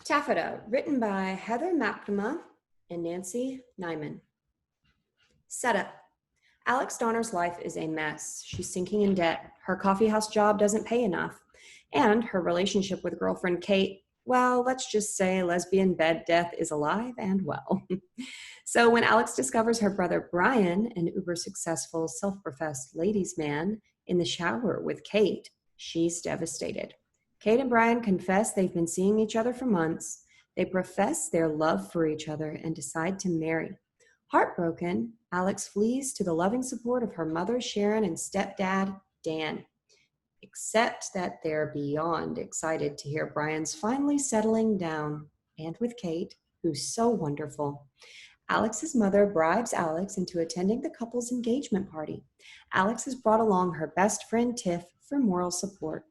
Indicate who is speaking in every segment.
Speaker 1: Taffeta, written by Heather McNama and Nancy Nyman. Setup. Alex Donner's life is a mess. She's sinking in debt. Her coffeehouse job doesn't pay enough. And her relationship with girlfriend Kate, well, let's just say lesbian bed death is alive and well. So when Alex discovers her brother Brian, an uber-successful, self-professed ladies' man, in the shower with Kate, she's devastated. Kate and Brian confess they've been seeing each other for months. They profess their love for each other and decide to marry. Heartbroken, Alex flees to the loving support of her mother, Sharon, and stepdad, Dan. Except that they're beyond excited to hear Brian's finally settling down, and with Kate, who's so wonderful. Alex's mother bribes Alex into attending the couple's engagement party. Alex has brought along her best friend, Tiff, for moral support.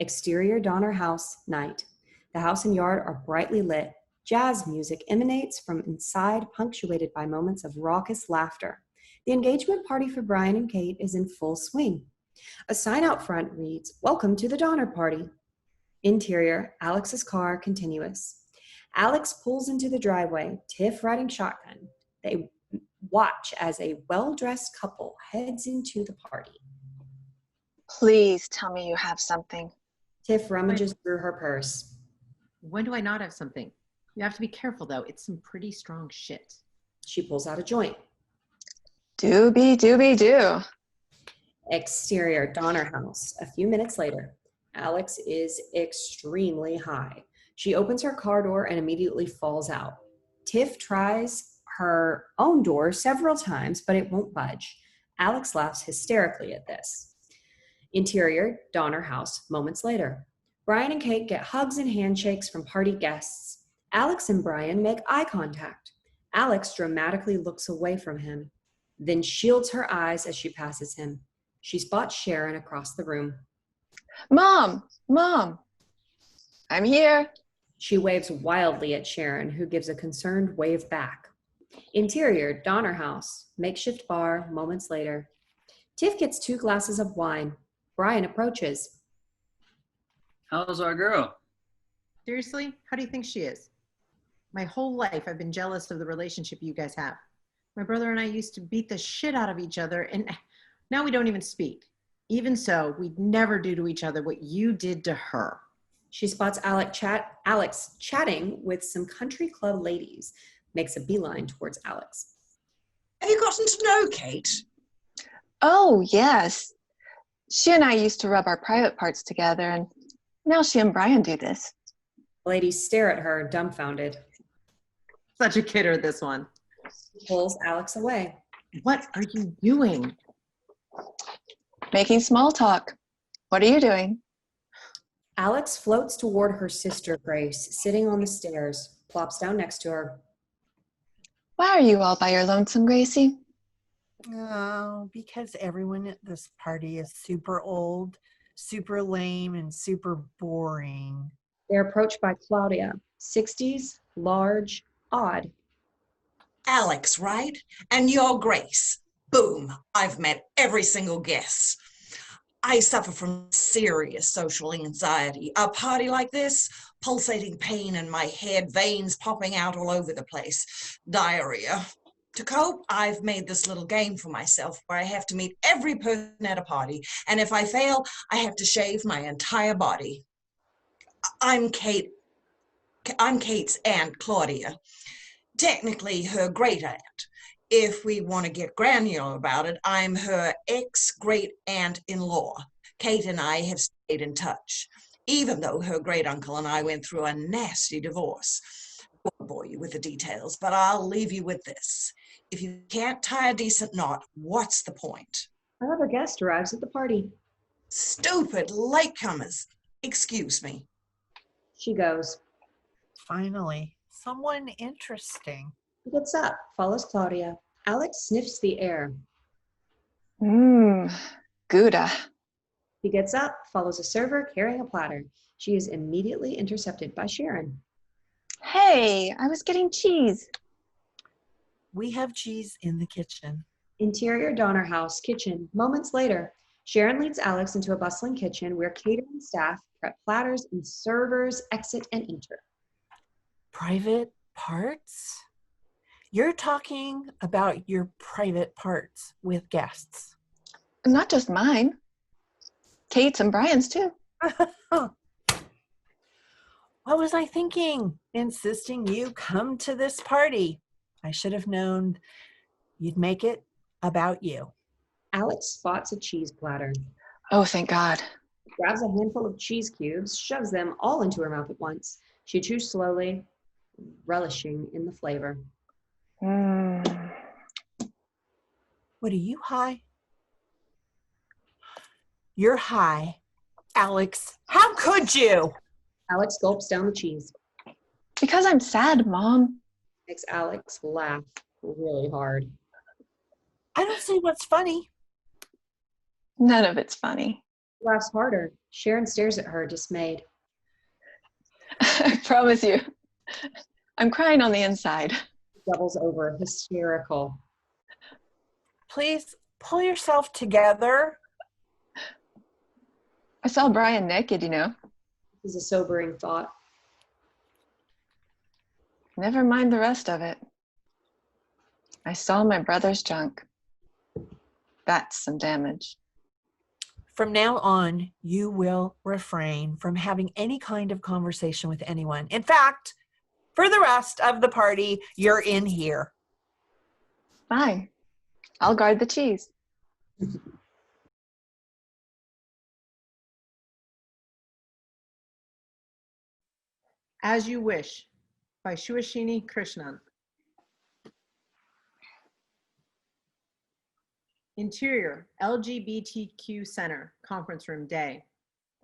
Speaker 1: Exterior Donner house, night. The house and yard are brightly lit. Jazz music emanates from inside, punctuated by moments of raucous laughter. The engagement party for Brian and Kate is in full swing. A sign out front reads, "Welcome to the Donner Party." Interior, Alex's car, continuous. Alex pulls into the driveway, Tiff riding shotgun. They watch as a well-dressed couple heads into the party.
Speaker 2: Please tell me you have something.
Speaker 1: Tiff rummages through her purse.
Speaker 3: When do I not have something? You have to be careful, though. It's some pretty strong shit.
Speaker 1: She pulls out a joint.
Speaker 2: Doobie doobie doo.
Speaker 1: Exterior, Donner house. A few minutes later, Alex is extremely high. She opens her car door and immediately falls out. Tiff tries her own door several times, but it won't budge. Alex laughs hysterically at this. Interior, Donner house, moments later. Brian and Kate get hugs and handshakes from party guests. Alex and Brian make eye contact. Alex dramatically looks away from him, then shields her eyes as she passes him. She spots Sharon across the room.
Speaker 2: Mom, I'm here.
Speaker 1: She waves wildly at Sharon, who gives a concerned wave back. Interior, Donner house, makeshift bar, moments later. Tiff gets 2 glasses of wine. Brian approaches.
Speaker 4: How's our girl?
Speaker 3: Seriously? How do you think she is? My whole life, I've been jealous of the relationship you guys have. My brother and I used to beat the shit out of each other, and now we don't even speak. Even so, we'd never do to each other what you did to her.
Speaker 1: She spots Alex chatting with some country club ladies, makes a beeline towards Alex.
Speaker 5: Have you gotten to know Kate?
Speaker 2: Oh, yes. She and I used to rub our private parts together, and now she and Brian do this.
Speaker 1: The ladies stare at her, dumbfounded.
Speaker 3: Such a kidder, this one.
Speaker 1: She pulls Alex away.
Speaker 3: What are you doing?
Speaker 2: Making small talk. What are you doing?
Speaker 1: Alex floats toward her sister, Grace, sitting on the stairs, plops down next to her.
Speaker 2: Why are you all by your lonesome, Gracie?
Speaker 6: Oh, because everyone at this party is super old, super lame, and super boring.
Speaker 1: They're approached by Claudia, 60s, large, odd.
Speaker 5: Alex, right? And you're Grace. Boom, I've met every single guest. I suffer from serious social anxiety. A party like this, pulsating pain in my head, veins popping out all over the place, diarrhea. To cope, I've made this little game for myself where I have to meet every person at a party, and if I fail, I have to shave my entire body. I'm Kate's aunt, Claudia. Technically her great aunt. If we want to get granular about it, I'm her ex-great-aunt-in-law. Kate and I have stayed in touch, even though her great-uncle and I went through a nasty divorce. I won't bore you with the details, but I'll leave you with this. If you can't tie a decent knot, what's the point?
Speaker 1: Another guest arrives at the party.
Speaker 5: Stupid latecomers. Excuse me.
Speaker 1: She goes.
Speaker 6: Finally, someone interesting.
Speaker 1: He gets up, follows Claudia. Alex sniffs the air.
Speaker 2: Gouda.
Speaker 1: He gets up, follows a server carrying a platter. She is immediately intercepted by Sharon.
Speaker 2: Hey, I was getting cheese.
Speaker 6: We have cheese in the kitchen.
Speaker 1: Interior Donner house, kitchen. Moments later, Sharon leads Alex into a bustling kitchen where catering staff prep platters and servers exit and enter.
Speaker 6: Private parts? You're talking about your private parts with guests.
Speaker 2: Not just mine. Kate's and Brian's too.
Speaker 6: What was I thinking? Insisting you come to this party. I should have known you'd make it about you.
Speaker 1: Alex spots a cheese platter,
Speaker 2: Oh, thank God.
Speaker 1: grabs a handful of cheese cubes, shoves them all into her mouth at once. She chews slowly, relishing in the flavor.
Speaker 2: Mm.
Speaker 6: What are you high? You're high. Alex, how could you?
Speaker 1: Alex gulps down the cheese.
Speaker 2: Because I'm sad, Mom.
Speaker 1: Makes Alex laugh really hard.
Speaker 6: I don't see what's funny.
Speaker 2: None of it's funny.
Speaker 1: Laughs harder. Sharon stares at her, dismayed.
Speaker 2: I promise you. I'm crying on the inside.
Speaker 1: Doubles over, hysterical.
Speaker 6: Please pull yourself together.
Speaker 2: I saw Brian naked, you know.
Speaker 1: This is a sobering thought.
Speaker 2: Never mind the rest of it. I saw my brother's junk. That's some damage.
Speaker 6: From now on, you will refrain from having any kind of conversation with anyone. In fact, for the rest of the party, you're in here.
Speaker 2: Fine. I'll guard the cheese.
Speaker 3: As You Wish by Suhashini Krishnan. Interior, LGBTQ Center, conference room day.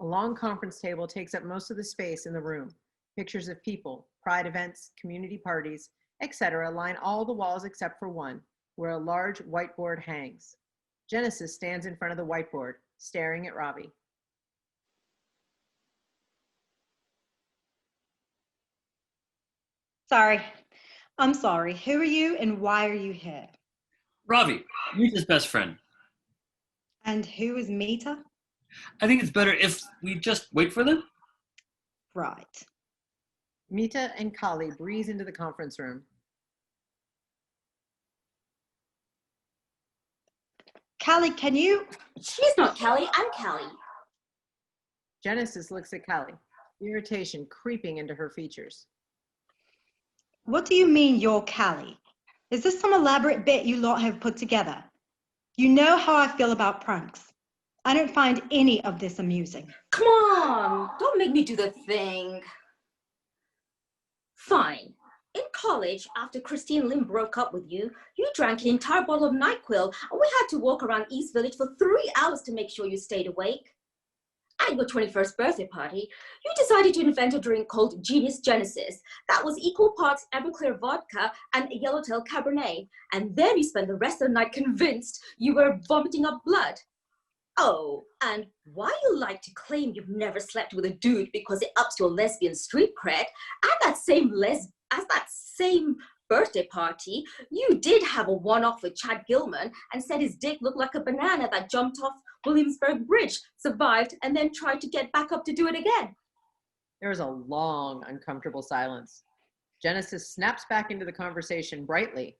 Speaker 3: A long conference table takes up most of the space in the room. Pictures of people, pride events, community parties, etc. line all the walls except for one, where a large whiteboard hangs. Genesis stands in front of the whiteboard, staring at Ravi.
Speaker 7: Sorry. I'm sorry. Who are you and why are you here?
Speaker 4: Ravi, Mita's best friend.
Speaker 7: And who is Mita?
Speaker 4: I think it's better if we just wait for them.
Speaker 7: Right.
Speaker 3: Mita and Kali breeze into the conference room.
Speaker 7: Callie, can you?
Speaker 8: She's not Callie, I'm Callie.
Speaker 3: Genesis looks at Kali, irritation creeping into her features.
Speaker 7: What do you mean you're Callie? Is this some elaborate bit you lot have put together? You know how I feel about pranks. I don't find any of this amusing.
Speaker 8: Come on, don't make me do the thing. Fine. In college, after Christine Lim broke up with you, you drank an entire bottle of NyQuil, and we had to walk around East Village for 3 hours to make sure you stayed awake. At your 21st birthday party, you decided to invent a drink called Genius Genesis that was equal parts Everclear vodka and a Yellowtail Cabernet, and then you spent the rest of the night convinced you were vomiting up blood. Oh, and while you like to claim you've never slept with a dude because it ups your lesbian street cred, at that same birthday party, you did have a one-off with Chad Gilman and said his dick looked like a banana that jumped off Williamsburg Bridge, survived, and then tried to get back up to do it again.
Speaker 3: There is a long, uncomfortable silence. Genesis snaps back into the conversation brightly.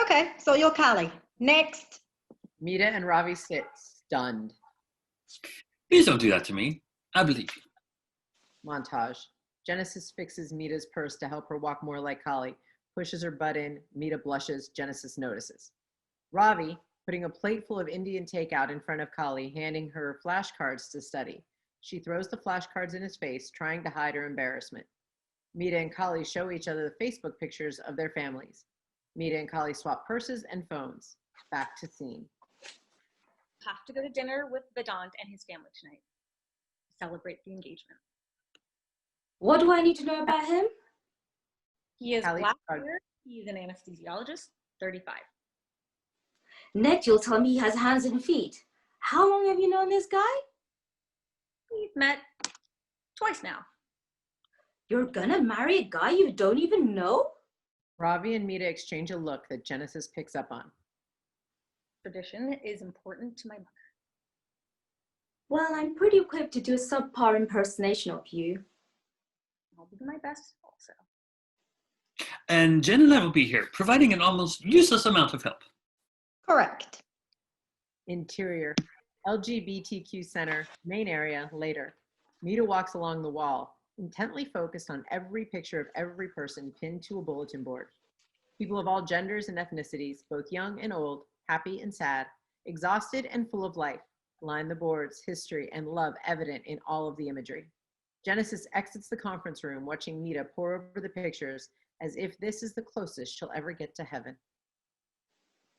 Speaker 7: Okay, so you're Callie. Next.
Speaker 3: Mita and Ravi sit, stunned.
Speaker 4: Please don't do that to me. I believe you.
Speaker 3: Montage. Genesis fixes Mita's purse to help her walk more like Kali, pushes her butt in, Mita blushes, Genesis notices. Ravi, putting a plate full of Indian takeout in front of Kali, handing her flashcards to study. She throws the flashcards in his face, trying to hide her embarrassment. Mita and Kali show each other the Facebook pictures of their families. Mita and Kali swap purses and phones. Back to scene.
Speaker 9: Have to go to dinner with Vedant and his family tonight. Celebrate the engagement.
Speaker 8: What do I need to know about him?
Speaker 9: He is
Speaker 3: Callie,
Speaker 9: black hair. He's an anesthesiologist, 35.
Speaker 8: Next, you'll tell me he has hands and feet. How long have you known this guy?
Speaker 9: We've met twice now.
Speaker 8: You're gonna marry a guy you don't even know?
Speaker 3: Ravi and Mita exchange a look that Genesis picks up on.
Speaker 9: Tradition is important to my mother.
Speaker 8: Well, I'm pretty equipped to do a subpar impersonation of you.
Speaker 9: I'll do my best also.
Speaker 4: And Jen and I will be here, providing an almost useless amount of help.
Speaker 7: Correct.
Speaker 3: Interior, LGBTQ Center, main area, later. Mita walks along the wall, intently focused on every picture of every person pinned to a bulletin board. People of all genders and ethnicities, both young and old, happy and sad, exhausted and full of life, line the boards, history, and love evident in all of the imagery. Genesis exits the conference room, watching Mita pore over the pictures as if this is the closest she'll ever get to heaven.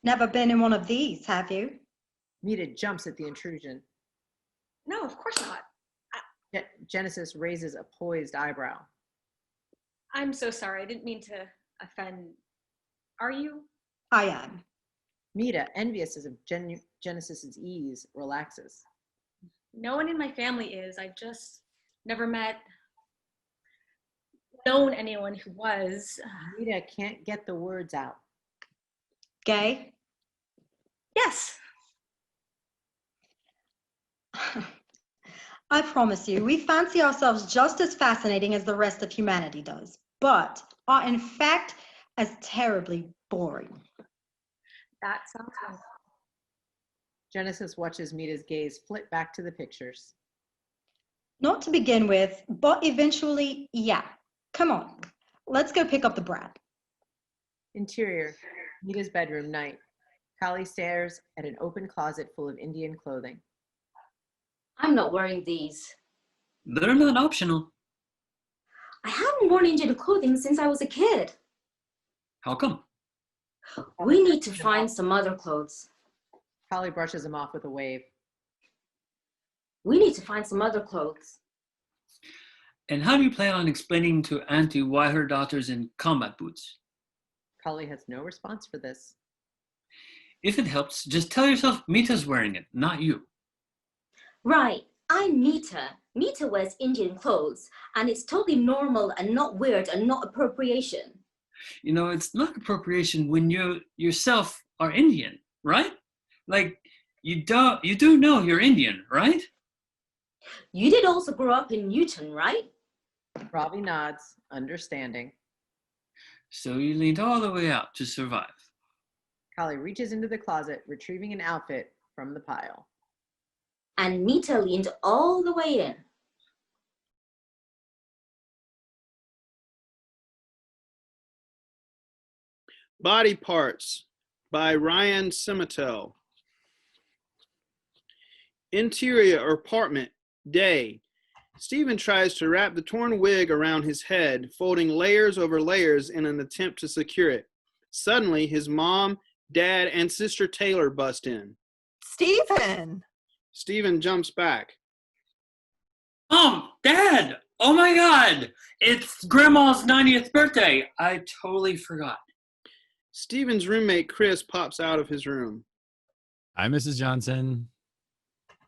Speaker 7: Never been in one of these, have you?
Speaker 3: Mita jumps at the intrusion.
Speaker 9: No, of course not.
Speaker 3: Genesis raises a poised eyebrow.
Speaker 9: I'm so sorry. I didn't mean to offend. Are you?
Speaker 7: I am.
Speaker 3: Mita, envious of Genesis's ease, relaxes.
Speaker 9: No one in my family is. I've just never known anyone who was.
Speaker 3: Mita can't get the words out.
Speaker 7: Gay?
Speaker 9: Yes.
Speaker 7: I promise you, we fancy ourselves just as fascinating as the rest of humanity does, but are in fact as terribly boring.
Speaker 9: That sounds fun.
Speaker 3: Genesis watches Mita's gaze flit back to the pictures.
Speaker 7: Not to begin with, but eventually, yeah. Come on, let's go pick up the brat.
Speaker 3: Interior, Mita's bedroom, night. Kali stares at an open closet full of Indian clothing.
Speaker 8: I'm not wearing these.
Speaker 4: They're not optional.
Speaker 8: I haven't worn Indian clothing since I was a kid.
Speaker 4: How come?
Speaker 8: We need to find some other clothes.
Speaker 3: Kali brushes him off with a wave.
Speaker 8: We need to find some other clothes.
Speaker 4: And how do you plan on explaining to Auntie why her daughter's in combat boots?
Speaker 3: Kali has no response for this.
Speaker 4: If it helps, just tell yourself Mita's wearing it, not you.
Speaker 8: Right, I'm Mita. Mita wears Indian clothes, and it's totally normal and not weird and not appropriation.
Speaker 4: You know, it's not appropriation when you yourself are Indian, right? Like, you do know you're Indian, right?
Speaker 8: You did also grow up in Newton, right?
Speaker 3: Ravi nods, understanding.
Speaker 4: So you leaned all the way out to survive.
Speaker 3: Kali reaches into the closet, retrieving an outfit from the pile.
Speaker 8: And Mita leaned all the way in.
Speaker 10: Body Parts by Ryan Simantel. Interior apartment, day. Stephen tries to wrap the torn wig around his head, folding layers over layers in an attempt to secure it. Suddenly, his mom, dad, and sister Taylor bust in.
Speaker 6: Stephen!
Speaker 10: Stephen jumps back.
Speaker 4: Mom, Dad! Oh my God! It's Grandma's 90th birthday! I totally forgot.
Speaker 10: Stephen's roommate, Chris, pops out of his room.
Speaker 11: Hi, Mrs. Johnson.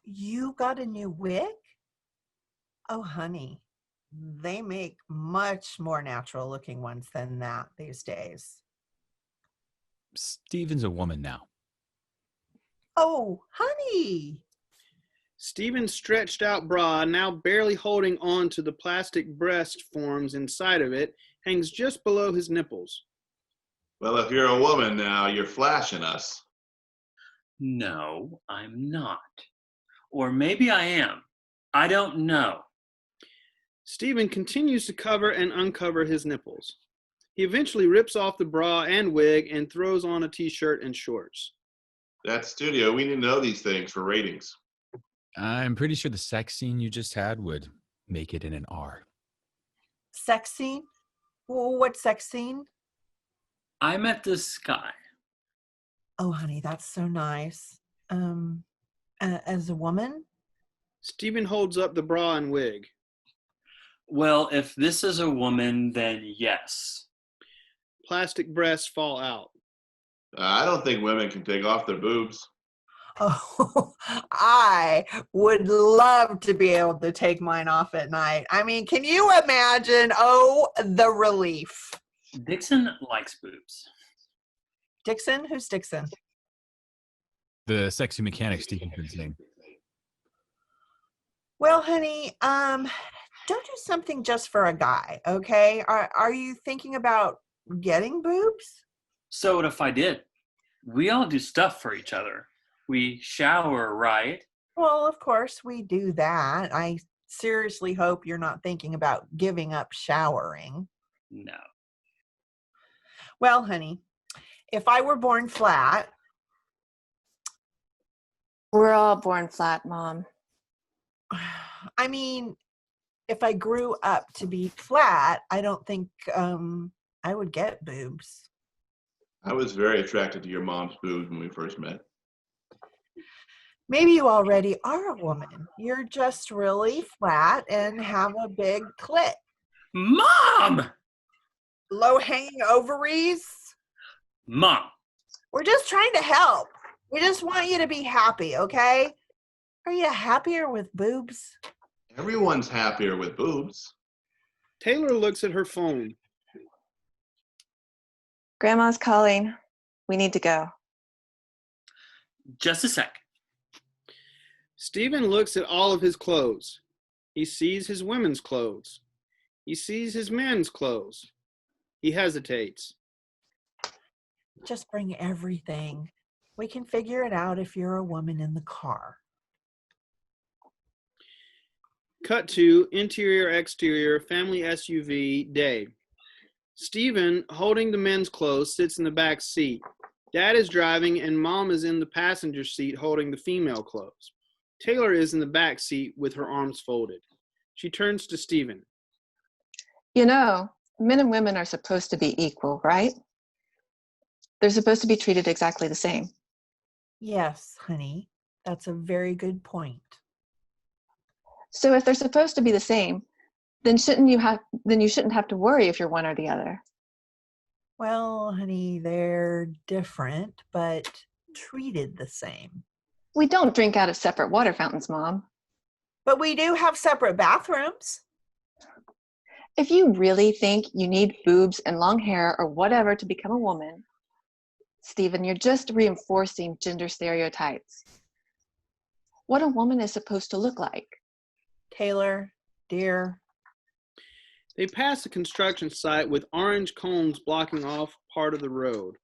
Speaker 6: You got a new wig? Oh, honey, they make much more natural looking ones than that these days.
Speaker 11: Stephen's a woman now.
Speaker 6: Oh, honey.
Speaker 10: Stephen's stretched out bra, now barely holding on to the plastic breast forms inside of it, hangs just below his nipples.
Speaker 12: Well, if you're a woman now, you're flashing us.
Speaker 4: No, I'm not. Or maybe I am. I don't know.
Speaker 10: Stephen continues to cover and uncover his nipples. He eventually rips off the bra and wig and throws on a t-shirt and shorts.
Speaker 12: That studio, we need to know these things for ratings.
Speaker 11: I'm pretty sure the sex scene you just had would make it in an R.
Speaker 6: Sex scene? What sex scene?
Speaker 4: I met this guy.
Speaker 6: Oh, honey, that's so nice. As a woman?
Speaker 10: Stephen holds up the bra and wig.
Speaker 4: Well, if this is a woman, then yes.
Speaker 10: Plastic breasts fall out.
Speaker 12: I don't think women can take off their boobs.
Speaker 6: Oh, I would love to be able to take mine off at night. I mean, can you imagine? Oh, the relief.
Speaker 4: Dixon likes boobs.
Speaker 6: Dixon? Who's Dixon?
Speaker 11: The sexy mechanic Stephen's been saying.
Speaker 6: Well, honey, don't do something just for a guy, okay? Are you thinking about getting boobs?
Speaker 4: So what if I did? We all do stuff for each other. We shower, right?
Speaker 6: Well, of course we do that. I seriously hope you're not thinking about giving up showering.
Speaker 4: No.
Speaker 6: Well, honey, if I were born flat.
Speaker 2: We're all born flat, Mom.
Speaker 6: I mean, if I grew up to be flat, I don't think I would get boobs.
Speaker 12: I was very attracted to your mom's boobs when we first met.
Speaker 6: Maybe you already are a woman. You're just really flat and have a big clit.
Speaker 4: Mom!
Speaker 6: Low-hanging ovaries.
Speaker 4: Mom.
Speaker 6: We're just trying to help. We just want you to be happy, okay? Are you happier with boobs?
Speaker 12: Everyone's happier with boobs.
Speaker 10: Taylor looks at her phone.
Speaker 2: Grandma's calling. We need to go.
Speaker 4: Just a sec.
Speaker 10: Stephen looks at all of his clothes. He sees his women's clothes. He sees his men's clothes. He hesitates.
Speaker 6: Just bring everything. We can figure it out if you're a woman in the car.
Speaker 10: Cut to interior-exterior family SUV day. Stephen, holding the men's clothes, sits in the back seat. Dad is driving and Mom is in the passenger seat holding the female clothes. Taylor is in the back seat with her arms folded. She turns to Stephen.
Speaker 2: You know, men and women are supposed to be equal, right? They're supposed to be treated exactly the same.
Speaker 6: Yes, honey. That's a very good point.
Speaker 2: So if they're supposed to be the same, then you shouldn't have to worry if you're one or the other.
Speaker 6: Well, honey, they're different, but treated the same.
Speaker 2: We don't drink out of separate water fountains, Mom.
Speaker 6: But we do have separate bathrooms.
Speaker 2: If you really think you need boobs and long hair or whatever to become a woman, Stephen, you're just reinforcing gender stereotypes. What a woman is supposed to look like.
Speaker 6: Taylor, dear.
Speaker 10: They pass a construction site with orange cones blocking off part of the road.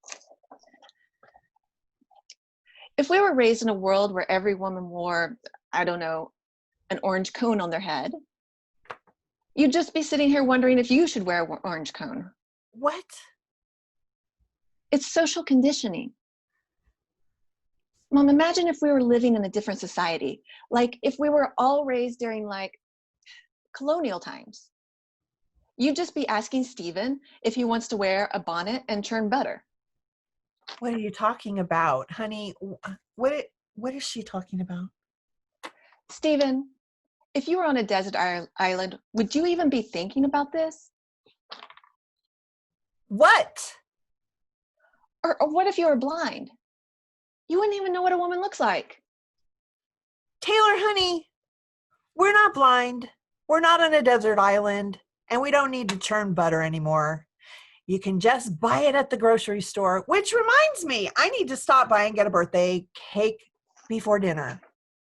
Speaker 2: If we were raised in a world where every woman wore, I don't know, an orange cone on their head, you'd just be sitting here wondering if you should wear an orange cone.
Speaker 6: What?
Speaker 2: It's social conditioning. Mom, imagine if we were living in a different society. Like if we were all raised during colonial times. You'd just be asking Stephen if he wants to wear a bonnet and churn butter.
Speaker 6: What are you talking about, honey? What is she talking about?
Speaker 2: Stephen, if you were on a desert island, would you even be thinking about this?
Speaker 6: What?
Speaker 2: Or what if you were blind? You wouldn't even know what a woman looks like.
Speaker 6: Taylor, honey, we're not blind. We're not on a desert island, and we don't need to churn butter anymore. You can just buy it at the grocery store, which reminds me, I need to stop by and get a birthday cake before dinner.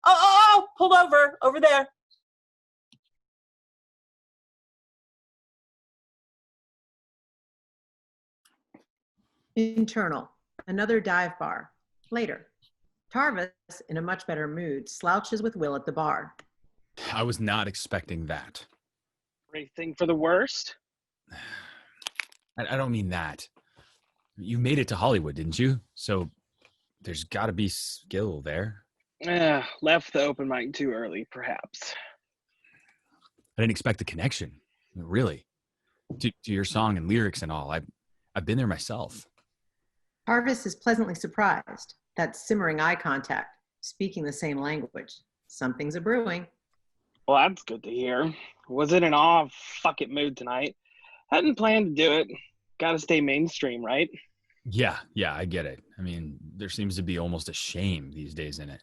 Speaker 6: Oh, pulled over there.
Speaker 3: Internal, another dive bar. Later, Tarvis, in a much better mood, slouches with Will at the bar.
Speaker 11: I was not expecting that.
Speaker 13: Everything for the worst?
Speaker 11: I don't mean that. You made it to Hollywood, didn't you? So there's got to be skill there.
Speaker 13: Left the open mic too early, perhaps.
Speaker 11: I didn't expect the connection, really, to your song and lyrics and all. I've been there myself.
Speaker 3: Tarvis is pleasantly surprised. That simmering eye contact, speaking the same language. Something's a brewing.
Speaker 13: Well, that's good to hear. Was in an fuck it mood tonight. Hadn't planned to do it. Gotta stay mainstream, right?
Speaker 11: Yeah, I get it. I mean, there seems to be almost a shame these days in it.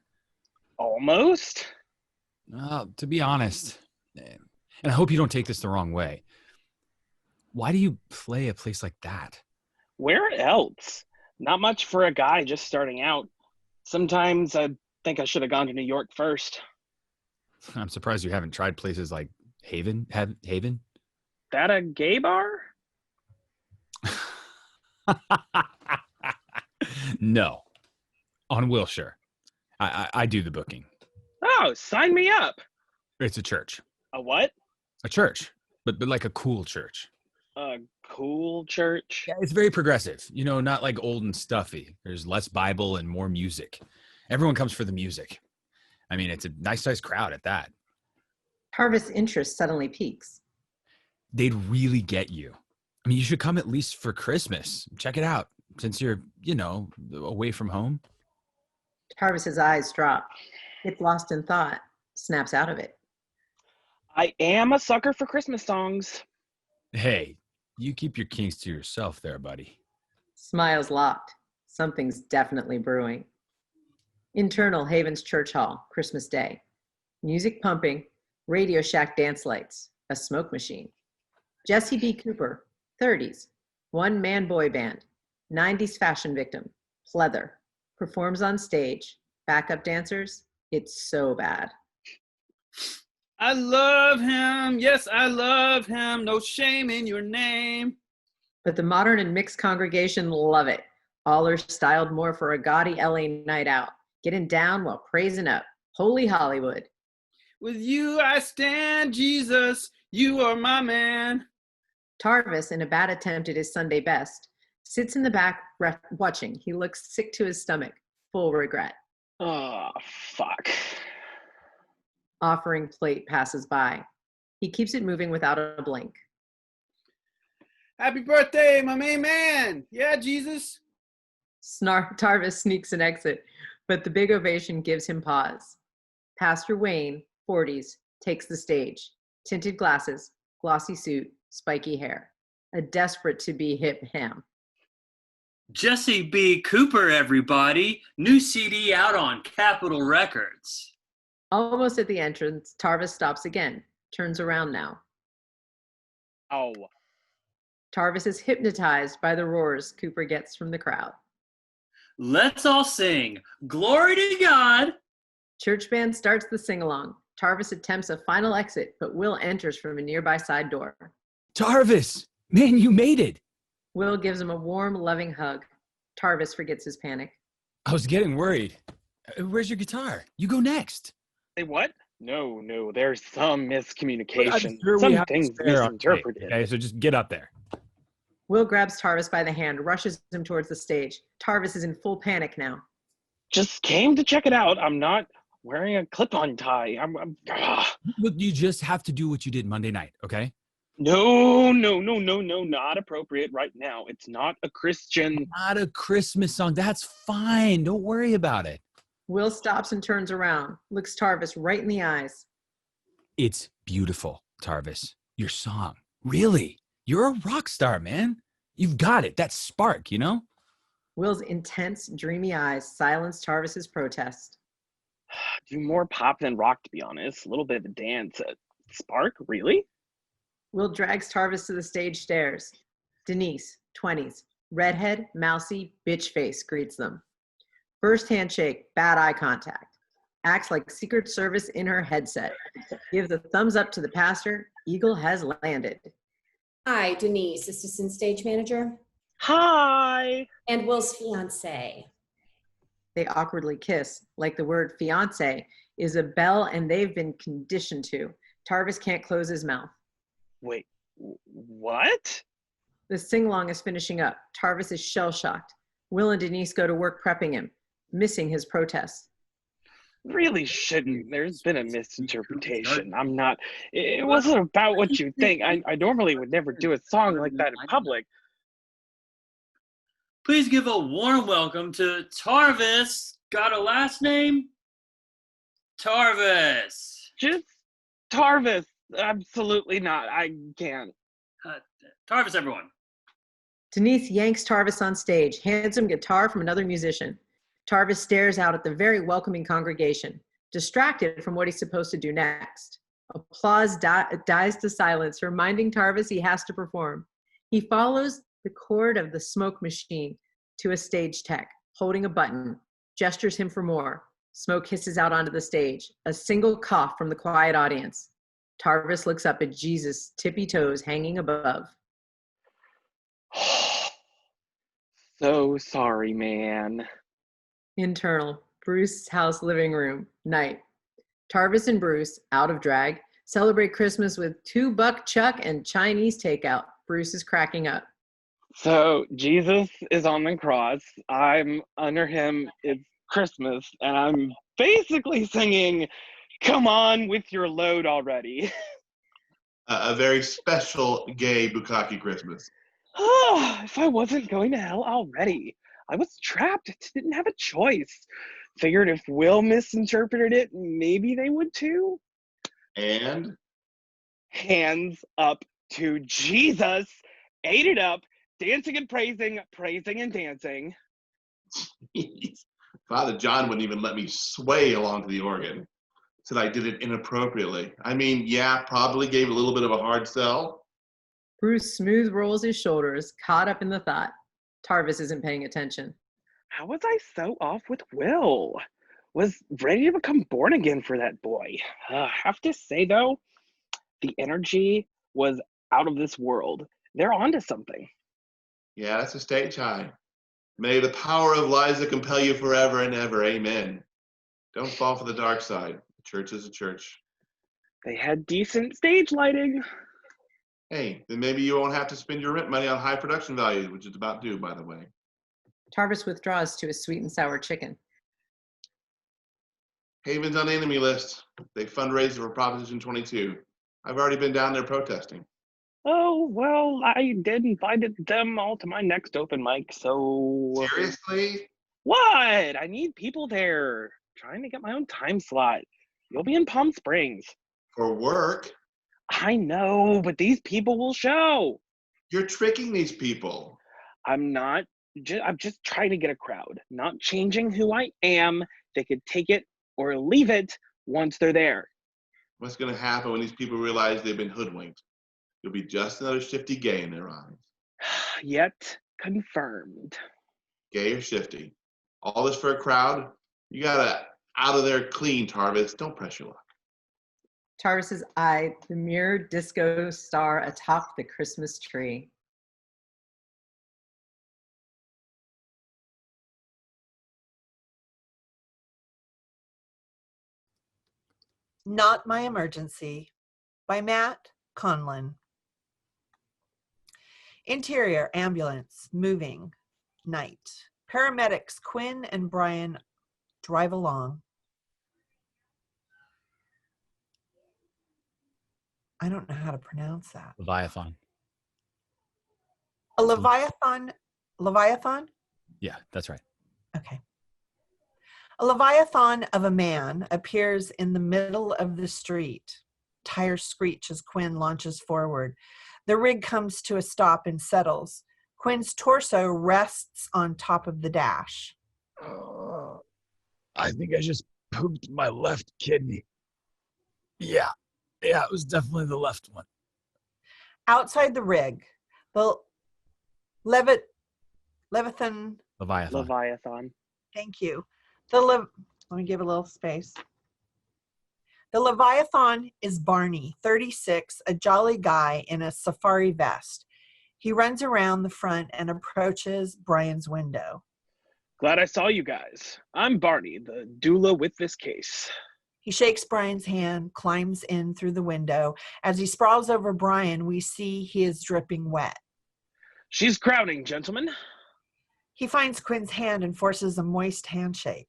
Speaker 13: Almost?
Speaker 11: To be honest, and I hope you don't take this the wrong way, why do you play a place like that?
Speaker 13: Where else? Not much for a guy just starting out. Sometimes I think I should have gone to New York first.
Speaker 11: I'm surprised you haven't tried places like Haven?
Speaker 13: That a gay bar?
Speaker 11: No, on Wilshire. I do the booking.
Speaker 13: Oh, sign me up.
Speaker 11: It's a church.
Speaker 13: A what?
Speaker 11: A church, but like a cool church.
Speaker 13: A cool church?
Speaker 11: Yeah, it's very progressive. You know, not like old and stuffy. There's less Bible and more music. Everyone comes for the music. I mean, it's a nice sized crowd at that.
Speaker 3: Tarvis' interest suddenly peaks.
Speaker 11: They'd really get you. I mean, you should come at least for Christmas. Check it out, since you're, away from home.
Speaker 3: Tarvis's eyes drop. Gets lost in thought. Snaps out of it.
Speaker 13: I am a sucker for Christmas songs.
Speaker 11: Hey, you keep your kings to yourself there, buddy.
Speaker 3: Smiles locked. Something's definitely brewing. Internal Havens Church Hall, Christmas Day. Music pumping, Radio Shack dance lights, a smoke machine. Jesse B. Cooper, 30s, one-man boy band, 90s fashion victim, pleather, performs on stage, backup dancers, it's so bad.
Speaker 10: I love him. Yes, I love him. No shame in your name.
Speaker 3: But the modern and mixed congregation love it. All are styled more for a gaudy LA night out, getting down while praising up. Holy Hollywood.
Speaker 10: With you I stand, Jesus. You are my man.
Speaker 3: Tarvis, in a bad attempt at his Sunday best, sits in the back watching. He looks sick to his stomach, full regret.
Speaker 13: Oh, fuck.
Speaker 3: Offering plate passes by. He keeps it moving without a blink.
Speaker 10: Happy birthday, my main man. Yeah, Jesus.
Speaker 3: Tarvis sneaks an exit, but the big ovation gives him pause. Pastor Wayne, 40s, takes the stage. Tinted glasses, glossy suit, spiky hair. A desperate to be hip ham.
Speaker 4: Jesse B. Cooper, everybody. New CD out on Capitol Records.
Speaker 3: Almost at the entrance, Tarvis stops again, turns around now.
Speaker 13: Oh.
Speaker 3: Tarvis is hypnotized by the roars Cooper gets from the crowd.
Speaker 4: Let's all sing Glory to God.
Speaker 3: Church band starts the sing-along. Tarvis attempts a final exit, but Will enters from a nearby side door.
Speaker 11: Tarvis, man, you made it.
Speaker 3: Will gives him a warm, loving hug. Tarvis forgets his panic.
Speaker 11: I was getting worried. Where's your guitar? You go next.
Speaker 13: Say what? No, there's some miscommunication.
Speaker 11: Sure
Speaker 13: Some things misinterpreted.
Speaker 11: Okay, so just get up there.
Speaker 3: Will grabs Tarvis by the hand, rushes him towards the stage. Tarvis is in full panic now.
Speaker 13: Just came to check it out. I'm not wearing a clip-on tie.
Speaker 11: Look, you just have to do what you did Monday night, okay?
Speaker 13: No, not appropriate right now. It's not a Christian.
Speaker 11: Not a Christmas song. That's fine. Don't worry about it.
Speaker 3: Will stops and turns around, looks Tarvis right in the eyes.
Speaker 11: It's beautiful, Tarvis. Your song. Really? You're a rock star, man. You've got it. That spark, you know?
Speaker 3: Will's intense, dreamy eyes silence Tarvis's protest.
Speaker 13: Do more pop than rock, to be honest. A little bit of a dance. Spark? Really?
Speaker 3: Will drags Tarvis to the stage stairs. Denise, 20s, redhead, mousy, bitch face greets them. First handshake, bad eye contact. Acts like Secret Service in her headset. Gives a thumbs up to the pastor. Eagle has landed.
Speaker 1: Hi, Denise, assistant stage manager.
Speaker 13: Hi.
Speaker 1: And Will's fiance.
Speaker 3: They awkwardly kiss, like the word fiance is a bell and they've been conditioned to. Tarvis can't close his mouth.
Speaker 13: Wait, what?
Speaker 3: The sing-along is finishing up. Tarvis is shell-shocked. Will and Denise go to work prepping him, missing his protest.
Speaker 13: Really shouldn't. There's been a misinterpretation. It wasn't about what you think. I normally would never do a song like that in public.
Speaker 4: Please give a warm welcome to Tarvis. Got a last name? Tarvis.
Speaker 13: Just Tarvis. Absolutely not. I can't.
Speaker 4: Tarvis, everyone.
Speaker 3: Denise yanks Tarvis on stage, hands him guitar from another musician. Tarvis stares out at the very welcoming congregation, distracted from what he's supposed to do next. Applause dies to silence, reminding Tarvis he has to perform. He follows the cord of the smoke machine to a stage tech, holding a button, gestures him for more. Smoke hisses out onto the stage, a single cough from the quiet audience. Tarvis looks up at Jesus' tippy toes hanging above.
Speaker 13: So sorry, man.
Speaker 3: Internal, Bruce's house living room, night. Tarvis and Bruce, out of drag, celebrate Christmas with $2 chuck and Chinese takeout. Bruce is cracking up.
Speaker 13: So Jesus is on the cross. I'm under him. It's Christmas. And I'm basically singing, "Come on with your load already."
Speaker 12: A very special gay bukkake Christmas.
Speaker 13: If I wasn't going to hell already. I was trapped. Didn't have a choice. Figured if Will misinterpreted it, maybe they would too.
Speaker 12: And?
Speaker 13: Hands up to Jesus. Ate it up. Dancing and praising, praising and dancing.
Speaker 12: Jeez. Father John wouldn't even let me sway along to the organ. Said I did it inappropriately. I mean, yeah, probably gave a little bit of a hard sell.
Speaker 3: Bruce smooth rolls his shoulders, caught up in the thought. Tarvis isn't paying attention.
Speaker 13: How was I so off with Will? Was ready to become born again for that boy. Have to say though, the energy was out of this world. They're onto something.
Speaker 12: Yeah, that's a stage high. May the power of Liza compel you forever and ever. Amen. Don't fall for the dark side. A church is a church.
Speaker 13: They had decent stage lighting.
Speaker 12: Hey, then maybe you won't have to spend your rent money on high production values, which is about due, by the way.
Speaker 3: Tarvis withdraws to a sweet and sour chicken.
Speaker 12: Haven's on the enemy list. They fundraised for Proposition 22. I've already been down there protesting.
Speaker 13: Oh, well, I did invite them all to my next open mic, so...
Speaker 12: Seriously?
Speaker 13: What? I need people there. Trying to get my own time slot. You'll be in Palm Springs.
Speaker 12: For work?
Speaker 13: I know, but these people will show.
Speaker 12: You're tricking these people.
Speaker 13: I'm not. I'm just trying to get a crowd. Not changing who I am. They could take it or leave it once they're there.
Speaker 12: What's going to happen when these people realize they've been hoodwinked? You'll be just another shifty gay in their eyes.
Speaker 13: Yet confirmed.
Speaker 12: Gay or shifty. All this for a crowd? You gotta out of there clean, Tarvis. Don't press your luck.
Speaker 3: Tarvis's eyed the mirror disco star atop the Christmas tree.
Speaker 6: Not My Emergency by Matt Conlin. Interior ambulance moving. Night. Paramedics Quinn and Brian drive along. I don't know how to pronounce that.
Speaker 11: Leviathan.
Speaker 6: A Leviathan? Leviathan?
Speaker 11: Yeah, that's right.
Speaker 6: Okay. A Leviathan of a man appears in the middle of the street. Tires screech as Quinn launches forward. The rig comes to a stop and settles. Quinn's torso rests on top of the dash.
Speaker 11: I think I just pooped my left kidney. Yeah, it was definitely the left one.
Speaker 6: Outside the rig, the Leviathan. Thank you. Let me give a little space. The Leviathan is Barney, 36, a jolly guy in a safari vest. He runs around the front and approaches Brian's window.
Speaker 13: Glad I saw you guys. I'm Barney, the doula with this case.
Speaker 6: He shakes Brian's hand, climbs in through the window. As he sprawls over Brian, we see he is dripping wet.
Speaker 13: She's crowding, gentlemen.
Speaker 6: He finds Quinn's hand and forces a moist handshake.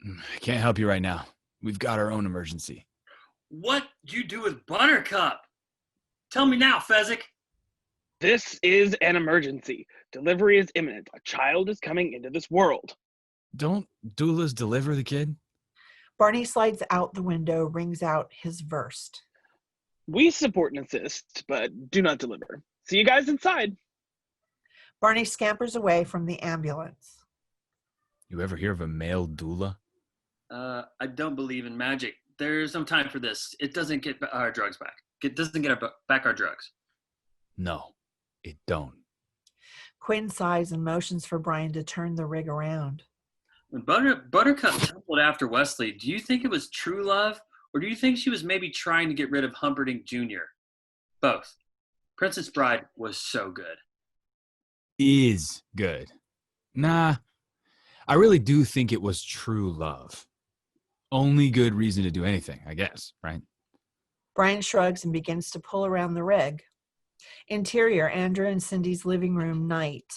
Speaker 11: I can't help you right now. We've got our own emergency.
Speaker 4: What you do with Buttercup? Tell me now, Fezzik.
Speaker 13: This is an emergency. Delivery is imminent. A child is coming into this world.
Speaker 11: Don't doulas deliver the kid?
Speaker 6: Barney slides out the window, rings out his verse.
Speaker 13: We support and assist, but do not deliver. See you guys inside.
Speaker 6: Barney scampers away from the ambulance.
Speaker 11: You ever hear of a male doula?
Speaker 4: I don't believe in magic. There's no time for this. It doesn't get our drugs back. It doesn't get back our drugs.
Speaker 11: No, it don't.
Speaker 6: Quinn sighs and motions for Brian to turn the rig around.
Speaker 4: When Buttercup tumbled after Wesley, do you think it was true love? Or do you think she was maybe trying to get rid of Humperdinck Jr.? Both. Princess Bride was so good.
Speaker 11: is good. Nah, I really do think it was true love. Only good reason to do anything, I guess, right?
Speaker 6: Brian shrugs and begins to pull around the rig. Interior, Andrew and Cindy's living room night.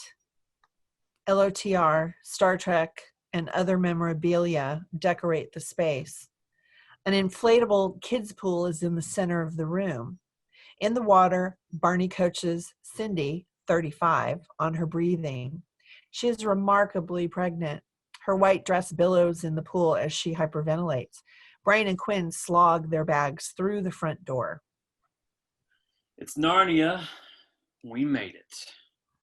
Speaker 6: LOTR, Star Trek, and other memorabilia decorate the space. An inflatable kids pool is in the center of the room. In the water, Barney coaches Cindy, 35, on her breathing. She is remarkably pregnant. Her white dress billows in the pool as she hyperventilates. Brian and Quinn slog their bags through the front door.
Speaker 4: It's Narnia. We made it.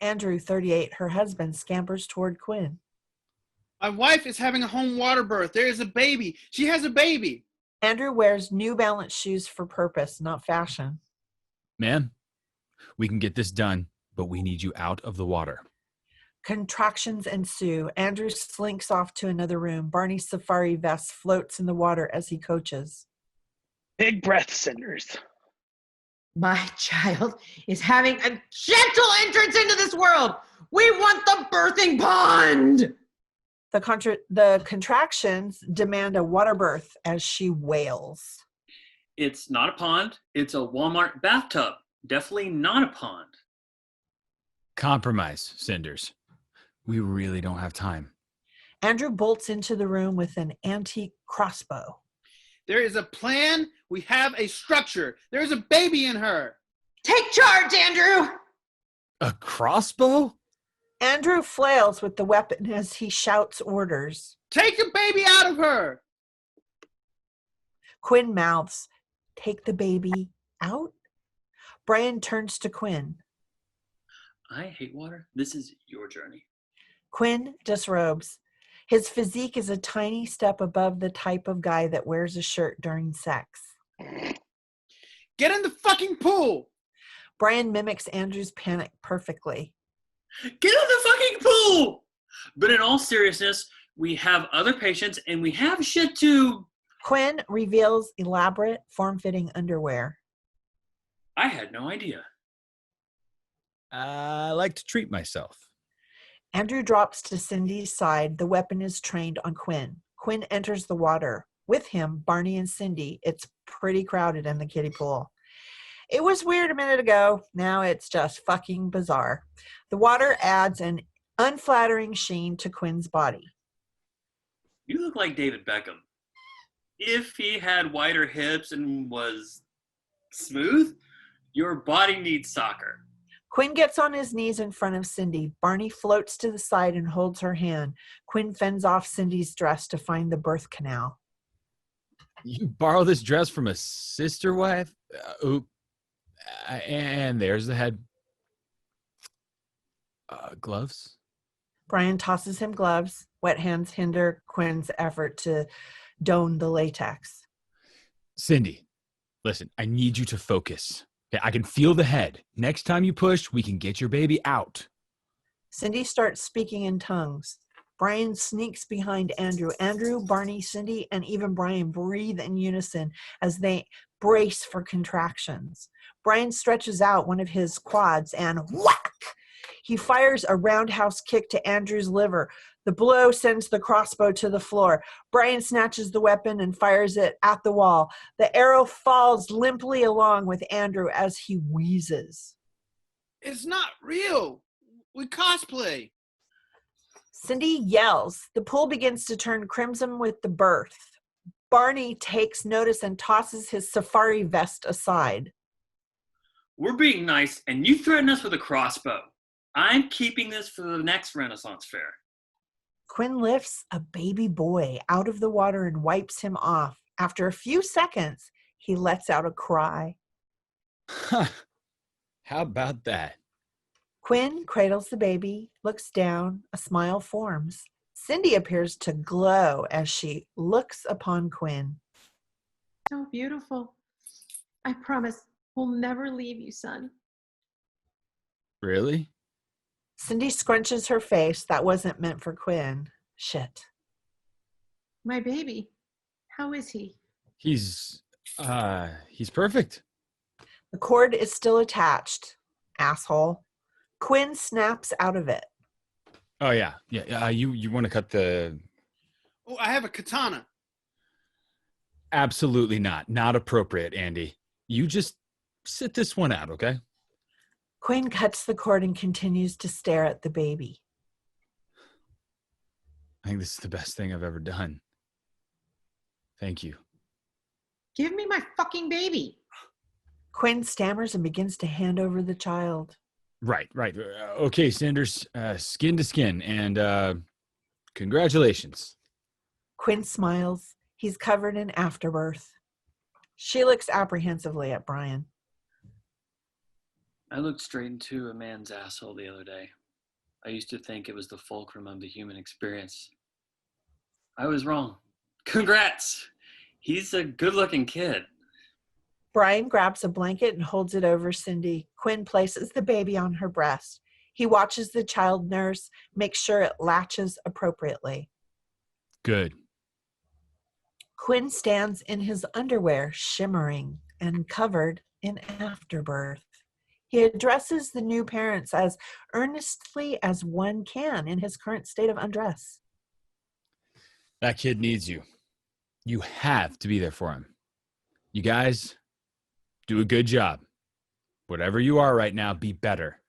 Speaker 6: Andrew, 38, her husband, scampers toward Quinn.
Speaker 10: My wife is having a home water birth. There is a baby. She has a baby.
Speaker 6: Andrew wears New Balance shoes for purpose, not fashion.
Speaker 11: Man, we can get this done, but we need you out of the water.
Speaker 6: Contractions ensue. Andrew slinks off to another room. Barney's safari vest floats in the water as he coaches.
Speaker 13: Big breath, Cinders.
Speaker 3: My child is having a gentle entrance into this world. We want the birthing pond.
Speaker 6: The contractions demand a water birth as she wails.
Speaker 4: It's not a pond. It's a Walmart bathtub. Definitely not a pond.
Speaker 11: Compromise, Cinders. We really don't have time.
Speaker 6: Andrew bolts into the room with an antique crossbow.
Speaker 10: There is a plan. We have a structure. There is a baby in her.
Speaker 3: Take charge, Andrew.
Speaker 11: A crossbow?
Speaker 6: Andrew flails with the weapon as he shouts orders.
Speaker 10: Take the baby out of her.
Speaker 6: Quinn mouths, take the baby out? Brian turns to Quinn.
Speaker 4: I hate water. This is your journey.
Speaker 6: Quinn disrobes. His physique is a tiny step above the type of guy that wears a shirt during sex.
Speaker 10: Get in the fucking pool.
Speaker 6: Brian mimics Andrew's panic perfectly.
Speaker 4: Get in the fucking pool! But in all seriousness, we have other patients and we have shit to...
Speaker 6: Quinn reveals elaborate, form-fitting underwear.
Speaker 4: I had no idea.
Speaker 11: I like to treat myself.
Speaker 6: Andrew drops to Cindy's side. The weapon is trained on Quinn. Quinn enters the water. With him, Barney and Cindy. It's pretty crowded in the kiddie pool. It was weird a minute ago. Now it's just fucking bizarre. The water adds an unflattering sheen to Quinn's body.
Speaker 4: You look like David Beckham. If he had wider hips and was smooth, your body needs soccer.
Speaker 6: Quinn gets on his knees in front of Cindy. Barney floats to the side and holds her hand. Quinn fends off Cindy's dress to find the birth canal.
Speaker 11: You borrow this dress from a sister wife? And there's the head. Gloves?
Speaker 6: Brian tosses him gloves. Wet hands hinder Quinn's effort to don the latex.
Speaker 11: Cindy, listen, I need you to focus. Okay, I can feel the head. Next time you push, we can get your baby out.
Speaker 6: Cindy starts speaking in tongues. Brian sneaks behind Andrew. Andrew, Barney, Cindy, and even Brian breathe in unison as they brace for contractions. Brian stretches out one of his quads and whack! He fires a roundhouse kick to Andrew's liver. The blow sends the crossbow to the floor. Brian snatches the weapon and fires it at the wall. The arrow falls limply along with Andrew as he wheezes.
Speaker 10: It's not real. We cosplay.
Speaker 6: Cindy yells. The pool begins to turn crimson with the birth. Barney takes notice and tosses his safari vest aside.
Speaker 4: We're being nice, and you threaten us with a crossbow. I'm keeping this for the next Renaissance Fair.
Speaker 6: Quinn lifts a baby boy out of the water and wipes him off. After a few seconds, he lets out a cry.
Speaker 11: How about that?
Speaker 6: Quinn cradles the baby, looks down, a smile forms. Cindy appears to glow as she looks upon Quinn.
Speaker 3: So beautiful. I promise we'll never leave you, son.
Speaker 11: Really?
Speaker 6: Cindy scrunches her face. That wasn't meant for Quinn. Shit.
Speaker 3: My baby, how is he?
Speaker 11: He's perfect.
Speaker 6: The cord is still attached. Asshole. Quinn snaps out of it.
Speaker 11: Oh, yeah. Yeah. You want to cut the...
Speaker 10: Oh, I have a katana.
Speaker 11: Absolutely not. Not appropriate, Andy. You just sit this one out, okay?
Speaker 6: Quinn cuts the cord and continues to stare at the baby.
Speaker 11: I think this is the best thing I've ever done. Thank you.
Speaker 3: Give me my fucking baby.
Speaker 6: Quinn stammers and begins to hand over the child.
Speaker 11: Right. Okay, Sanders, skin to skin, and congratulations.
Speaker 6: Quinn smiles. He's covered in afterbirth. She looks apprehensively at Brian.
Speaker 4: I looked straight into a man's asshole the other day. I used to think it was the fulcrum of the human experience. I was wrong. Congrats! He's a good-looking kid.
Speaker 6: Brian grabs a blanket and holds it over Cindy. Quinn places the baby on her breast. He watches the child nurse, makes sure it latches appropriately.
Speaker 11: Good.
Speaker 6: Quinn stands in his underwear, shimmering and covered in afterbirth. He addresses the new parents as earnestly as one can in his current state of undress.
Speaker 11: That kid needs you. You have to be there for him. You guys, do a good job. Whatever you are right now, be better.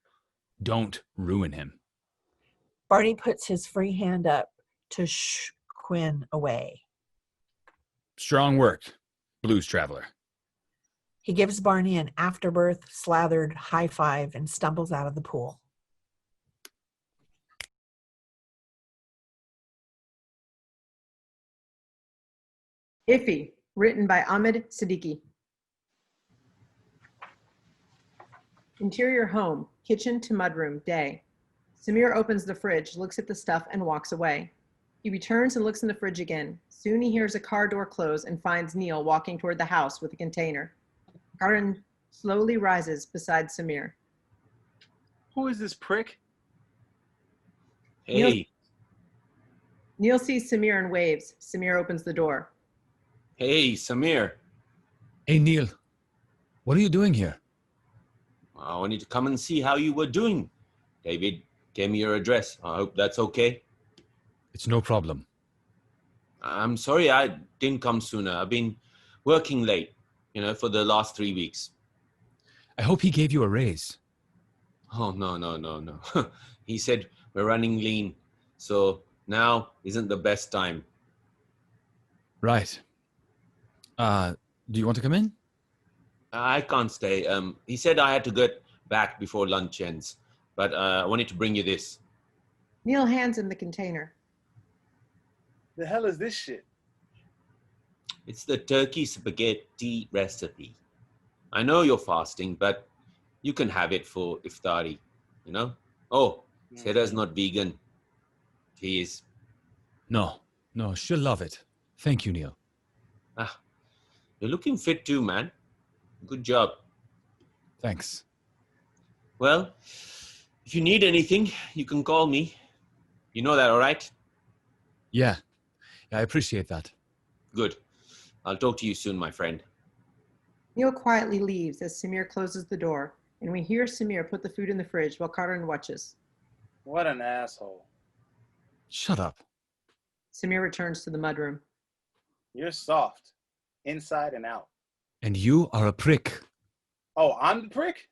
Speaker 11: Don't ruin him.
Speaker 6: Barney puts his free hand up to shh Quinn away.
Speaker 11: Strong work, Blues Traveler.
Speaker 6: He gives Barney an afterbirth slathered high five and stumbles out of the pool.
Speaker 3: Iffy, written by Ahmed Siddiqui. Interior home, kitchen to mudroom, day. Samir opens the fridge, looks at the stuff, and walks away. He returns and looks in the fridge again. Soon he hears a car door close and finds Neil walking toward the house with a container. Karan slowly rises beside Samir.
Speaker 14: Who is this prick?
Speaker 15: Hey.
Speaker 3: Neil sees Samir and waves. Samir opens the door.
Speaker 15: Hey, Samir.
Speaker 11: Hey, Neil. What are you doing here?
Speaker 15: I wanted to come and see how you were doing. David gave me your address. I hope that's okay.
Speaker 11: It's no problem.
Speaker 15: I'm sorry I didn't come sooner. I've been working late, for the last 3 weeks.
Speaker 11: I hope he gave you a raise.
Speaker 15: Oh, no. He said we're running lean, so now isn't the best time.
Speaker 11: Right. Do you want to come in?
Speaker 15: I can't stay. He said I had to get back before lunch ends, but I wanted to bring you this.
Speaker 3: Neil hands him the container.
Speaker 14: The hell is this shit?
Speaker 15: It's the turkey spaghetti recipe. I know you're fasting, but you can have it for iftari, Oh, Sarah's not vegan. He is.
Speaker 11: No, she'll love it. Thank you, Neil.
Speaker 15: You're looking fit too, man. Good job.
Speaker 11: Thanks.
Speaker 15: Well, if you need anything, you can call me. You know that, all right?
Speaker 11: Yeah, I appreciate that.
Speaker 15: Good. I'll talk to you soon, my friend.
Speaker 3: Neil quietly leaves as Samir closes the door, and we hear Samir put the food in the fridge while Karan watches.
Speaker 14: What an asshole.
Speaker 11: Shut up.
Speaker 3: Samir returns to the mudroom.
Speaker 14: You're soft, inside and out.
Speaker 11: And you are a prick.
Speaker 14: Oh, I'm the prick?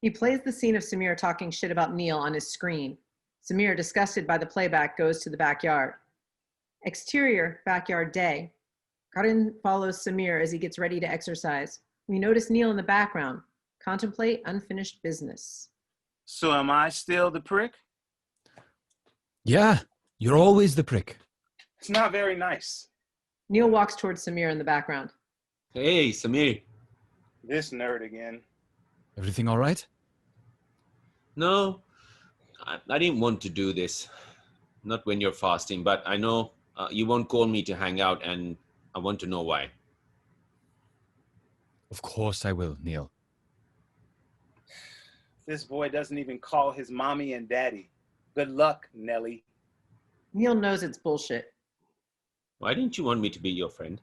Speaker 3: He plays the scene of Samir talking shit about Neil on his screen. Samir, disgusted by the playback, goes to the backyard. Exterior, backyard day. Karan follows Samir as he gets ready to exercise. We notice Neil in the background. Contemplate unfinished business.
Speaker 14: So am I still the prick?
Speaker 11: Yeah, you're always the prick.
Speaker 14: It's not very nice.
Speaker 3: Neil walks towards Samir in the background.
Speaker 15: Hey, Samir.
Speaker 14: This nerd again.
Speaker 11: Everything all right?
Speaker 15: No, I didn't want to do this. Not when you're fasting, but I know you won't call me to hang out, and I want to know why.
Speaker 11: Of course I will, Neil.
Speaker 14: This boy doesn't even call his mommy and daddy. Good luck, Nelly.
Speaker 3: Neil knows it's bullshit.
Speaker 15: Why didn't you want me to be your friend?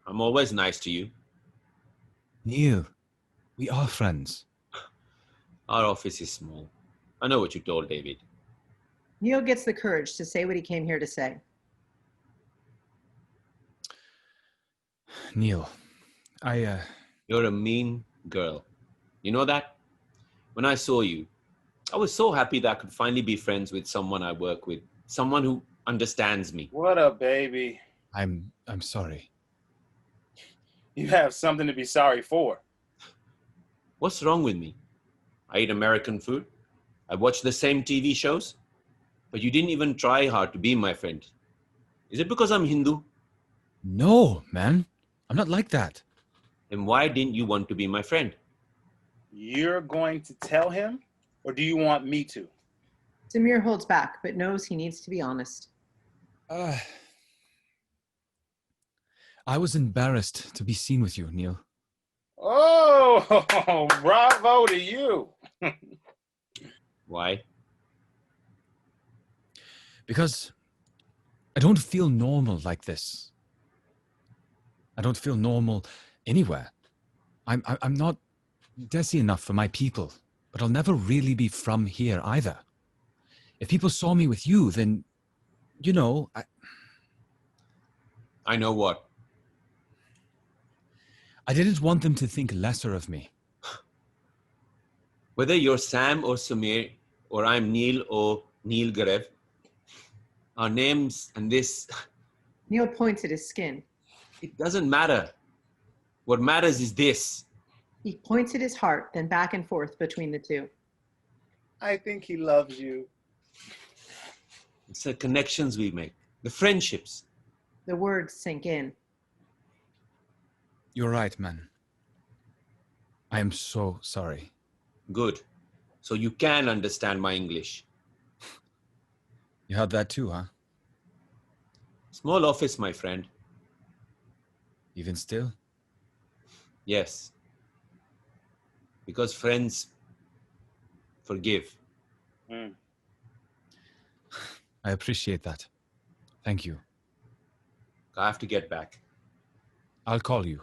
Speaker 15: I'm always nice to you.
Speaker 11: Neil, we are friends.
Speaker 15: Our office is small. I know what you told David.
Speaker 3: Neil gets the courage to say what he came here to say.
Speaker 11: Neil,
Speaker 15: You're a mean girl. You know that? When I saw you, I was so happy that I could finally be friends with someone I work with. Someone who understands me.
Speaker 14: What a baby.
Speaker 11: I'm sorry.
Speaker 14: You have something to be sorry for.
Speaker 15: What's wrong with me? I eat American food. I watch the same TV shows. But you didn't even try hard to be my friend. Is it because I'm Hindu?
Speaker 11: No, man. I'm not like that.
Speaker 15: Then why didn't you want to be my friend?
Speaker 14: You're going to tell him, or do you want me to?
Speaker 3: Samir holds back, but knows he needs to be honest.
Speaker 11: I was embarrassed to be seen with you, Neil.
Speaker 14: Oh, bravo to you.
Speaker 15: Why?
Speaker 11: Because I don't feel normal like this. I don't feel normal anywhere. I'm not desi enough for my people, but I'll never really be from here either. If people saw me with you, then, you know,
Speaker 15: I know what.
Speaker 11: I didn't want them to think lesser of me.
Speaker 15: Whether you're Sam or Samir, or I'm Neil or Neil Garev, our names and this...
Speaker 3: Neil points at his skin.
Speaker 15: It doesn't matter. What matters is this.
Speaker 3: He points at his heart, then back and forth between the two.
Speaker 14: I think he loves you.
Speaker 15: It's the connections we make, the friendships.
Speaker 3: The words sink in.
Speaker 11: You're right, man. I am so sorry.
Speaker 15: Good. So you can understand my English.
Speaker 11: You had that too, huh?
Speaker 15: Small office, my friend.
Speaker 11: Even still?
Speaker 15: Yes. Because friends forgive.
Speaker 11: I appreciate that. Thank you.
Speaker 15: I have to get back.
Speaker 11: I'll call you.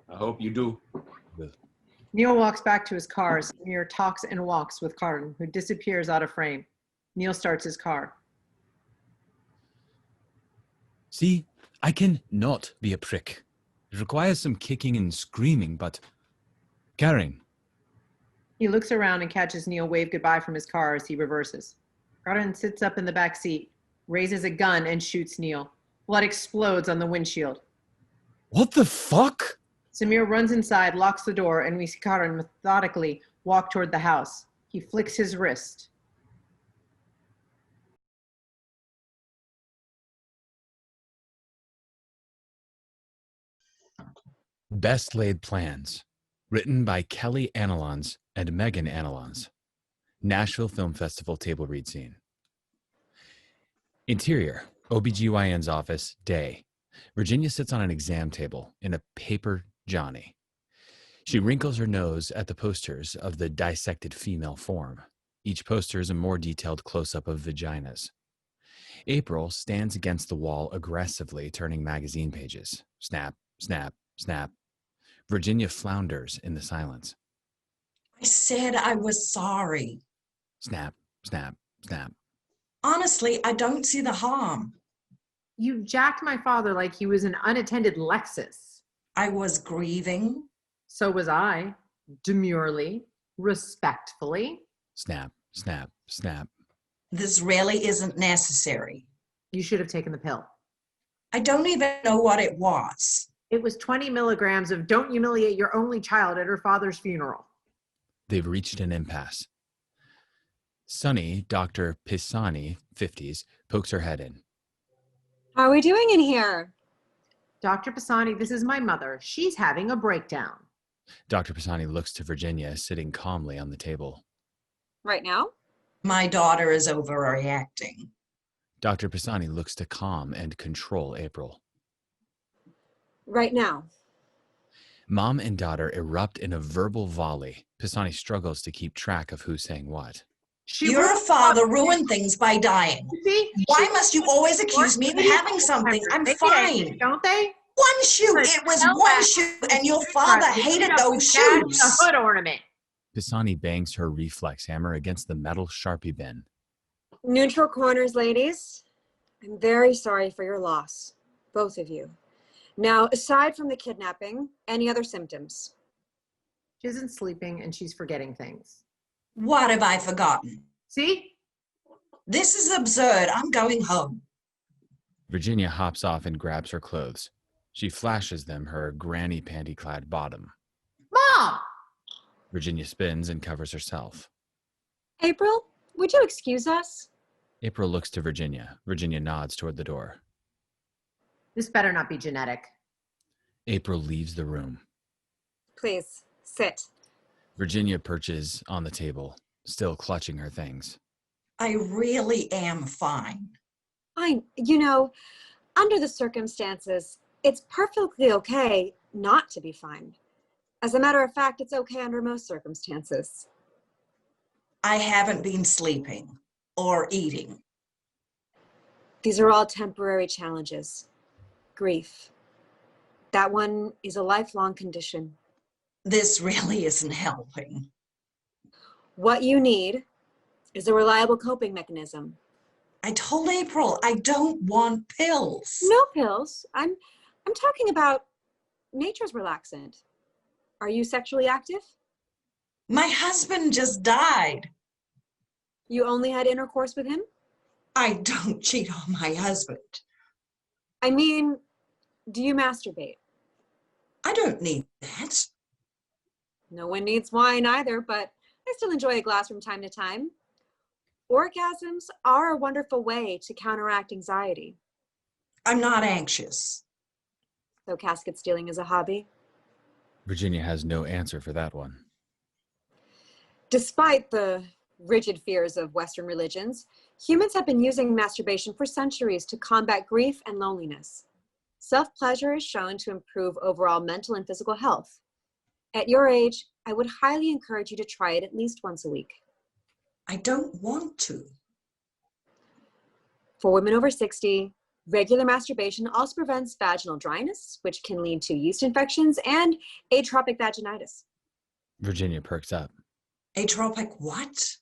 Speaker 15: I hope you do.
Speaker 11: Will.
Speaker 3: Neil walks back to his car. Samir talks and walks with Karan, who disappears out of frame. Neil starts his car.
Speaker 11: See, I can not be a prick. It requires some kicking and screaming, but... Karen.
Speaker 3: He looks around and catches Neil wave goodbye from his car as he reverses. Karan sits up in the back seat, raises a gun, and shoots Neil. Blood explodes on the windshield.
Speaker 11: What the fuck?
Speaker 3: Samir runs inside, locks the door, and we see Karan methodically walk toward the house. He flicks his wrist.
Speaker 11: Best Laid Plans. Written by Kelly Anelons and Megan Anelons. Nashville Film Festival table read scene. Interior, OBGYN's office, day. Virginia sits on an exam table in a paper Johnny. She wrinkles her nose at the posters of the dissected female form. Each poster is a more detailed close-up of vaginas. April stands against the wall aggressively, turning magazine pages. Snap, snap, snap. Virginia flounders in the silence.
Speaker 5: I said I was sorry.
Speaker 11: Snap, snap, snap.
Speaker 5: Honestly, I don't see the harm.
Speaker 3: You jacked my father like he was an unattended Lexus.
Speaker 5: I was grieving.
Speaker 3: So was I. Demurely, respectfully.
Speaker 11: Snap, snap, snap.
Speaker 5: This really isn't necessary.
Speaker 3: You should have taken the pill.
Speaker 5: I don't even know what it was.
Speaker 3: It was 20 milligrams of don't humiliate your only child at her father's funeral.
Speaker 11: They've reached an impasse. Sunny, Dr. Pisani, 50s, pokes her head in.
Speaker 16: How are we doing in here?
Speaker 3: Dr. Pisani, this is my mother. She's having a breakdown.
Speaker 11: Dr. Pisani looks to Virginia, sitting calmly on the table.
Speaker 16: Right now?
Speaker 5: My daughter is overreacting.
Speaker 11: Dr. Pisani looks to calm and control April.
Speaker 16: Right now.
Speaker 11: Mom and daughter erupt in a verbal volley. Pisani struggles to keep track of who's saying what.
Speaker 5: Your father ruined things by dying. Why must you always accuse me of having something? I'm fine.
Speaker 3: Don't they?
Speaker 5: One shoe. It was one shoe, and your father hated those shoes.
Speaker 3: A hood ornament.
Speaker 11: Pisani bangs her reflex hammer against the metal Sharpie bin.
Speaker 16: Neutral corners, ladies. I'm very sorry for your loss, both of you. Now, aside from the kidnapping, any other symptoms?
Speaker 3: She isn't sleeping and she's forgetting things.
Speaker 5: What have I forgotten?
Speaker 3: See?
Speaker 5: This is absurd. I'm going home.
Speaker 11: Virginia hops off and grabs her clothes. She flashes them her granny panty-clad bottom.
Speaker 3: Mom!
Speaker 11: Virginia spins and covers herself.
Speaker 16: April, would you excuse us?
Speaker 11: April looks to Virginia. Virginia nods toward the door.
Speaker 3: This better not be genetic.
Speaker 11: April leaves the room.
Speaker 16: Please, sit.
Speaker 11: Virginia perches on the table, still clutching her things.
Speaker 5: I really am fine.
Speaker 16: Under the circumstances, it's perfectly okay not to be fine. As a matter of fact, it's okay under most circumstances.
Speaker 5: I haven't been sleeping or eating.
Speaker 16: These are all temporary challenges. Grief. That one is a lifelong condition.
Speaker 5: This really isn't helping.
Speaker 16: What you need is a reliable coping mechanism.
Speaker 5: I told April I don't want pills.
Speaker 16: No pills. I'm talking about nature's relaxant. Are you sexually active?
Speaker 5: My husband just died.
Speaker 16: You only had intercourse with him?
Speaker 5: I don't cheat on my husband.
Speaker 16: I mean, do you masturbate?
Speaker 5: I don't need that.
Speaker 16: No one needs wine either, but I still enjoy a glass from time to time. Orgasms are a wonderful way to counteract anxiety.
Speaker 5: I'm not anxious.
Speaker 16: So casket stealing is a hobby?
Speaker 11: Virginia has no answer for that one.
Speaker 16: Despite the rigid fears of Western religions, humans have been using masturbation for centuries to combat grief and loneliness. Self-pleasure is shown to improve overall mental and physical health. At your age, I would highly encourage you to try it at least once a week.
Speaker 5: I don't want to.
Speaker 16: For women over 60, regular masturbation also prevents vaginal dryness, which can lead to yeast infections and atropic vaginitis.
Speaker 11: Virginia perks up.
Speaker 5: Atropic what?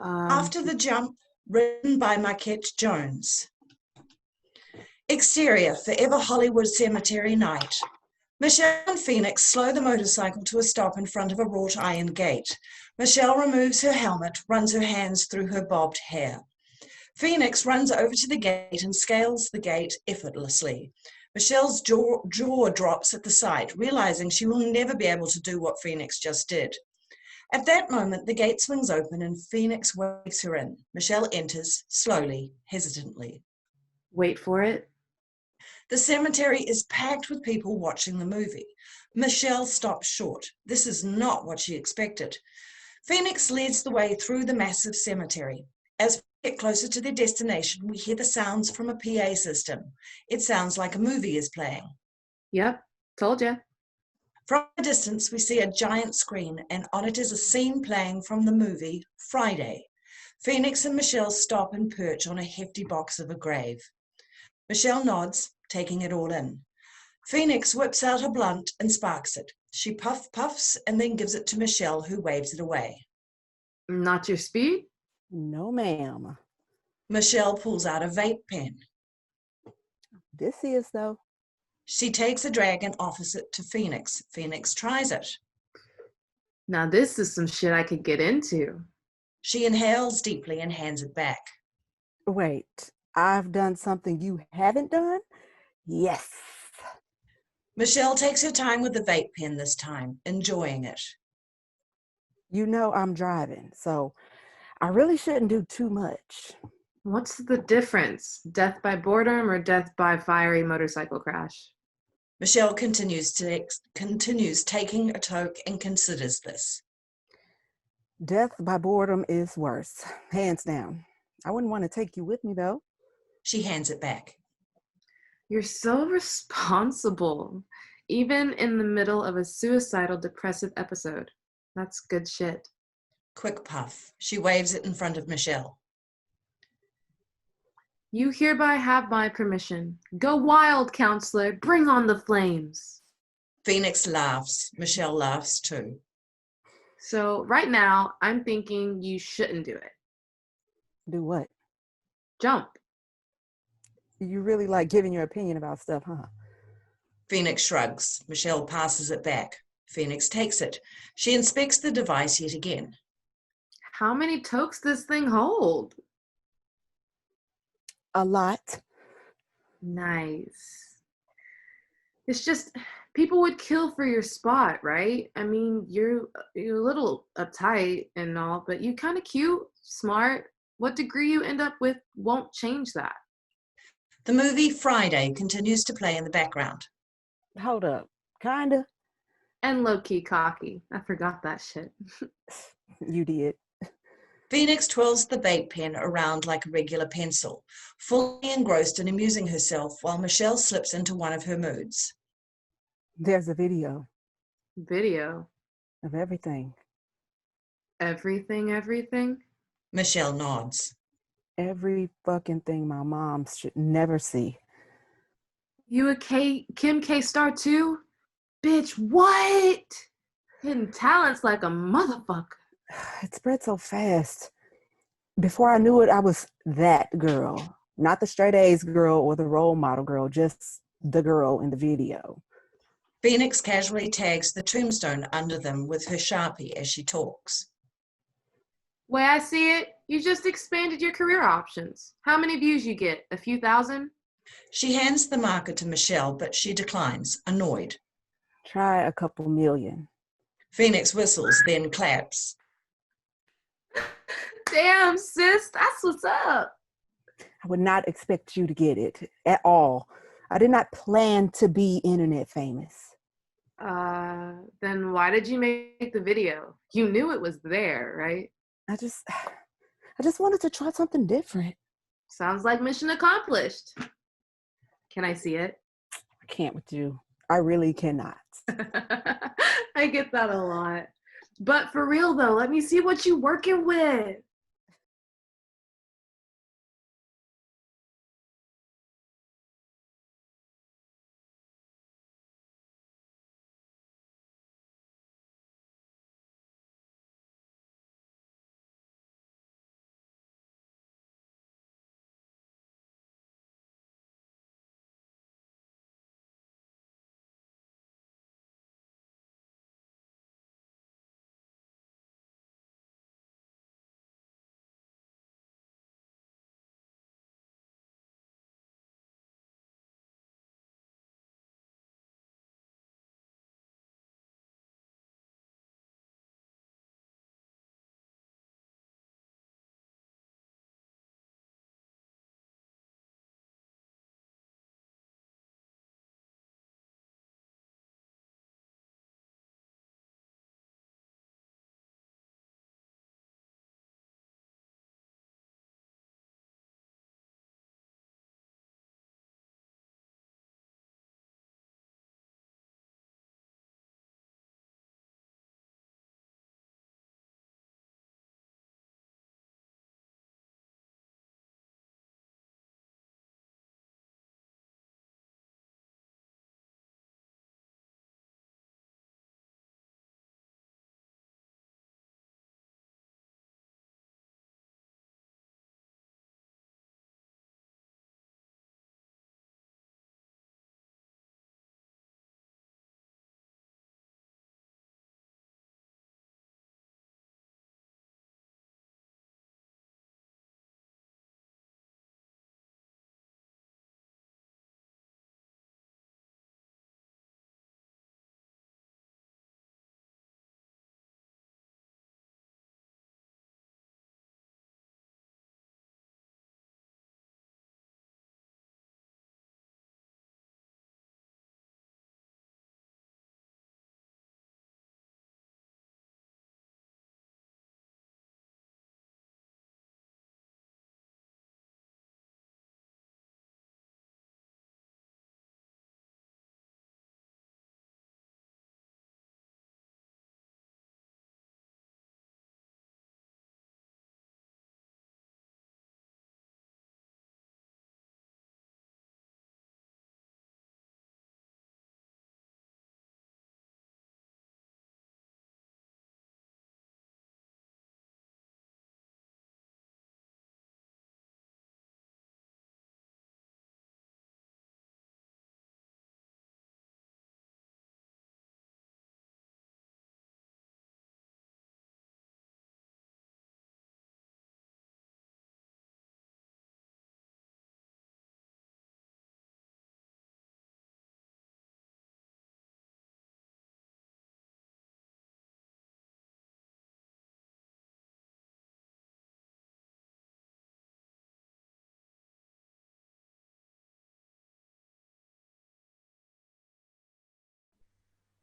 Speaker 5: After the Jump, written by Marquette Jones. Exterior, Forever Hollywood Cemetery night. Michelle and Phoenix slow the motorcycle to a stop in front of a wrought iron gate. Michelle removes her helmet, runs her hands through her bobbed hair. Phoenix runs over to the gate and scales the gate effortlessly. Michelle's jaw drops at the sight, realizing she will never be able to do what Phoenix just did. At that moment, the gate swings open and Phoenix wakes her in. Michelle enters, slowly, hesitantly.
Speaker 3: Wait for it.
Speaker 5: The cemetery is packed with people watching the movie. Michelle stops short. This is not what she expected. Phoenix leads the way through the massive cemetery. As we get closer to their destination, we hear the sounds from a PA system. It sounds like a movie is playing.
Speaker 3: Yep, told ya.
Speaker 5: From a distance, we see a giant screen, and on it is a scene playing from the movie Friday. Phoenix and Michelle stop and perch on a hefty box of a grave. Michelle nods, taking it all in. Phoenix whips out a blunt and sparks it. She puffs and then gives it to Michelle, who waves it away.
Speaker 17: Not your speed?
Speaker 18: No, ma'am.
Speaker 5: Michelle pulls out a vape pen.
Speaker 18: This is, though.
Speaker 5: She takes a drag and offers it to Phoenix. Phoenix tries it.
Speaker 17: Now this is some shit I could get into.
Speaker 5: She inhales deeply and hands it back.
Speaker 18: Wait, I've done something you haven't done? Yes.
Speaker 5: Michelle takes her time with the vape pen this time, enjoying it.
Speaker 18: You know I'm driving, so I really shouldn't do too much.
Speaker 17: What's the difference? Death by boredom or death by fiery motorcycle crash?
Speaker 5: Michelle continues taking a toke and considers this.
Speaker 18: Death by boredom is worse, hands down. I wouldn't want to take you with me, though.
Speaker 5: She hands it back.
Speaker 17: You're so responsible, even in the middle of a suicidal depressive episode. That's good shit.
Speaker 5: Quick puff. She waves it in front of Michelle.
Speaker 17: You hereby have my permission. Go wild, counselor. Bring on the flames.
Speaker 5: Phoenix laughs. Michelle laughs too.
Speaker 17: So right now, I'm thinking you shouldn't do it.
Speaker 18: Do what?
Speaker 17: Jump.
Speaker 18: You really like giving your opinion about stuff, huh?
Speaker 5: Phoenix shrugs. Michelle passes it back. Phoenix takes it. She inspects the device yet again.
Speaker 17: How many tokes does this thing hold?
Speaker 18: A lot.
Speaker 17: Nice. It's just, people would kill for your spot, right? I mean, you're a little uptight and all, but you kind of cute, smart. What degree you end up with won't change that.
Speaker 5: The movie Friday continues to play in the background.
Speaker 18: Hold up. Kinda.
Speaker 17: And low-key cocky. I forgot that shit.
Speaker 18: You did.
Speaker 5: Phoenix twirls the vape pen around like a regular pencil, fully engrossed in amusing herself while Michelle slips into one of her moods.
Speaker 18: There's a video.
Speaker 17: Video?
Speaker 18: Of everything.
Speaker 17: Everything?
Speaker 5: Michelle nods.
Speaker 18: Every fucking thing my mom should never see.
Speaker 17: You a Kim K star too? Bitch, what? Hidden talents like a motherfucker.
Speaker 18: It spread so fast. Before I knew it, I was that girl. Not the straight A's girl or the role model girl, just the girl in the video.
Speaker 5: Phoenix casually tags the tombstone under them with her Sharpie as she talks.
Speaker 17: Way I see it, you just expanded your career options. How many views you get? A few thousand?
Speaker 5: She hands the marker to Michelle, but she declines, annoyed.
Speaker 18: Try a couple million.
Speaker 5: Phoenix whistles, then claps.
Speaker 17: Damn, sis, that's what's up.
Speaker 18: I would not expect you to get it at all. I did not plan to be internet famous.
Speaker 17: Then why did you make the video? You knew it was there, right?
Speaker 18: I just wanted to try something different.
Speaker 17: Sounds like mission accomplished. Can I see it?
Speaker 18: I can't with you. I really cannot.
Speaker 17: I get that a lot. But for real though, let me see what you working with.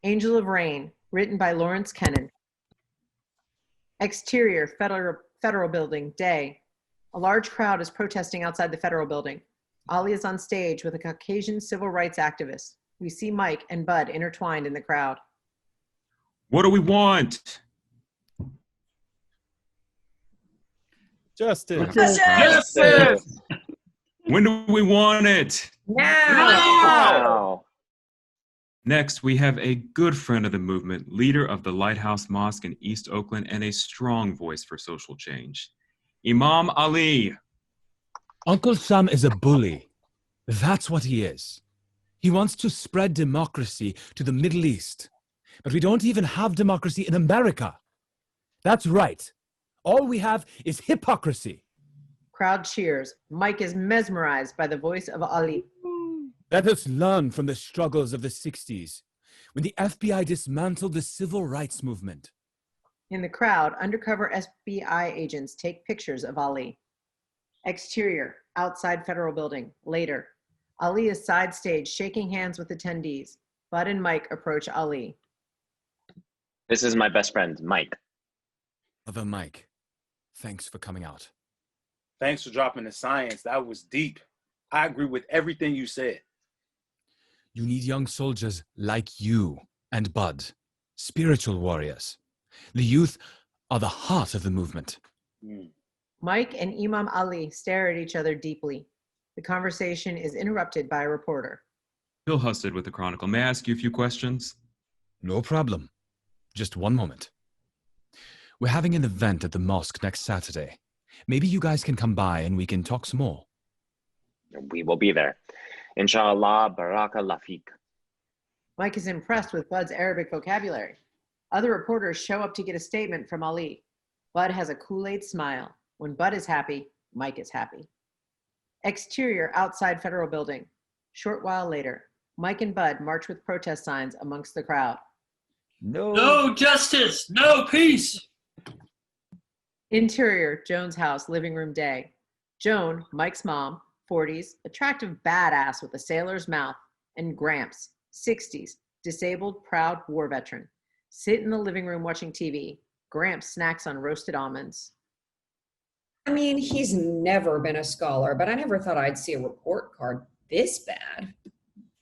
Speaker 3: Angel of Rain, written by Lawrence Kennon. Exterior, Federal Building, day. A large crowd is protesting outside the Federal Building. Ollie is on stage with a Caucasian civil rights activist. We see Mike and Bud intertwined in the crowd.
Speaker 19: What do we want?
Speaker 20: Justice.
Speaker 19: Justice! When do we want it?
Speaker 3: Now!
Speaker 19: Next, we have a good friend of the movement, leader of the Lighthouse Mosque in East Oakland, and a strong voice for social change, Imam Ali.
Speaker 11: Uncle Sam is a bully. That's what he is. He wants to spread democracy to the Middle East. But we don't even have democracy in America. That's right. All we have is hypocrisy.
Speaker 3: Crowd cheers. Mike is mesmerized by the voice of Ali.
Speaker 11: Let us learn from the struggles of the 60s, when the FBI dismantled the civil rights movement.
Speaker 3: In the crowd, undercover FBI agents take pictures of Ali. Exterior, outside Federal Building, later. Ali is side stage, shaking hands with attendees. Bud and Mike approach Ali.
Speaker 21: This is my best friend, Mike.
Speaker 11: Brother Mike, thanks for coming out.
Speaker 14: Thanks for dropping the science. That was deep. I agree with everything you said.
Speaker 11: You need young soldiers like you and Bud, spiritual warriors. The youth are the heart of the movement.
Speaker 3: Mike and Imam Ali stare at each other deeply. The conversation is interrupted by a reporter.
Speaker 19: Bill Husted with the Chronicle. May I ask you a few questions?
Speaker 11: No problem. Just one moment. We're having an event at the mosque next Saturday. Maybe you guys can come by and we can talk some more.
Speaker 21: We will be there. Inshallah, baraka lafik.
Speaker 3: Mike is impressed with Bud's Arabic vocabulary. Other reporters show up to get a statement from Ali. Bud has a Kool-Aid smile. When Bud is happy, Mike is happy. Exterior, outside Federal Building. Short while later, Mike and Bud march with protest signs amongst the crowd.
Speaker 4: No justice, no peace.
Speaker 3: Interior, Joan's house, living room, day. Joan, Mike's mom, 40s, attractive badass with a sailor's mouth, and Gramps, 60s, disabled, proud war veteran, sit in the living room watching TV. Gramps snacks on roasted almonds.
Speaker 1: I mean, he's never been a scholar, but I never thought I'd see a report card this bad.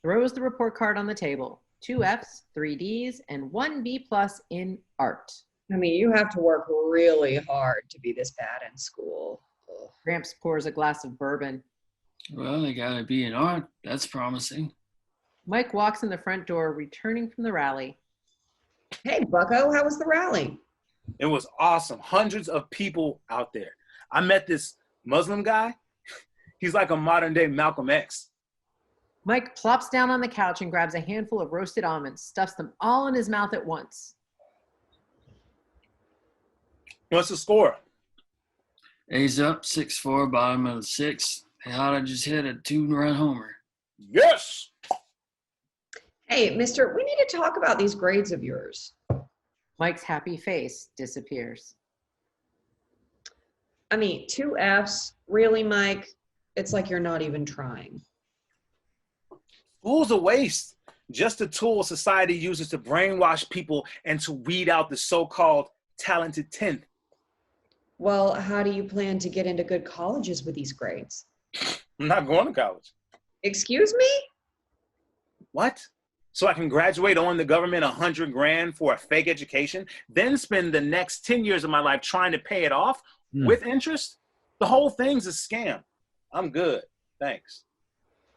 Speaker 3: Throws the report card on the table. 2 Fs, 3 Ds, and 1 B+ in art.
Speaker 1: I mean, you have to work really hard to be this bad in school. Ugh.
Speaker 3: Gramps pours a glass of bourbon.
Speaker 4: Well, they gotta be in art. That's promising.
Speaker 3: Mike walks in the front door, returning from the rally.
Speaker 1: Hey, Bucko, how was the rally?
Speaker 14: It was awesome. Hundreds of people out there. I met this Muslim guy. He's like a modern day Malcolm X.
Speaker 3: Mike plops down on the couch and grabs a handful of roasted almonds, stuffs them all in his mouth at once.
Speaker 14: What's the score?
Speaker 4: A's up, 6-4, bottom of the 6th. They ought to just hit a 2-run homer.
Speaker 14: Yes!
Speaker 1: Hey, mister, we need to talk about these grades of yours.
Speaker 3: Mike's happy face disappears.
Speaker 1: I mean, 2 Fs, really, Mike? It's like you're not even trying.
Speaker 14: School's a waste. Just a tool society uses to brainwash people and to weed out the so-called talented 10th.
Speaker 1: Well, how do you plan to get into good colleges with these grades?
Speaker 14: I'm not going to college.
Speaker 1: Excuse me?
Speaker 14: What? So I can graduate on the government $100 grand for a fake education, then spend the next 10 years of my life trying to pay it off with interest? The whole thing's a scam. I'm good. Thanks.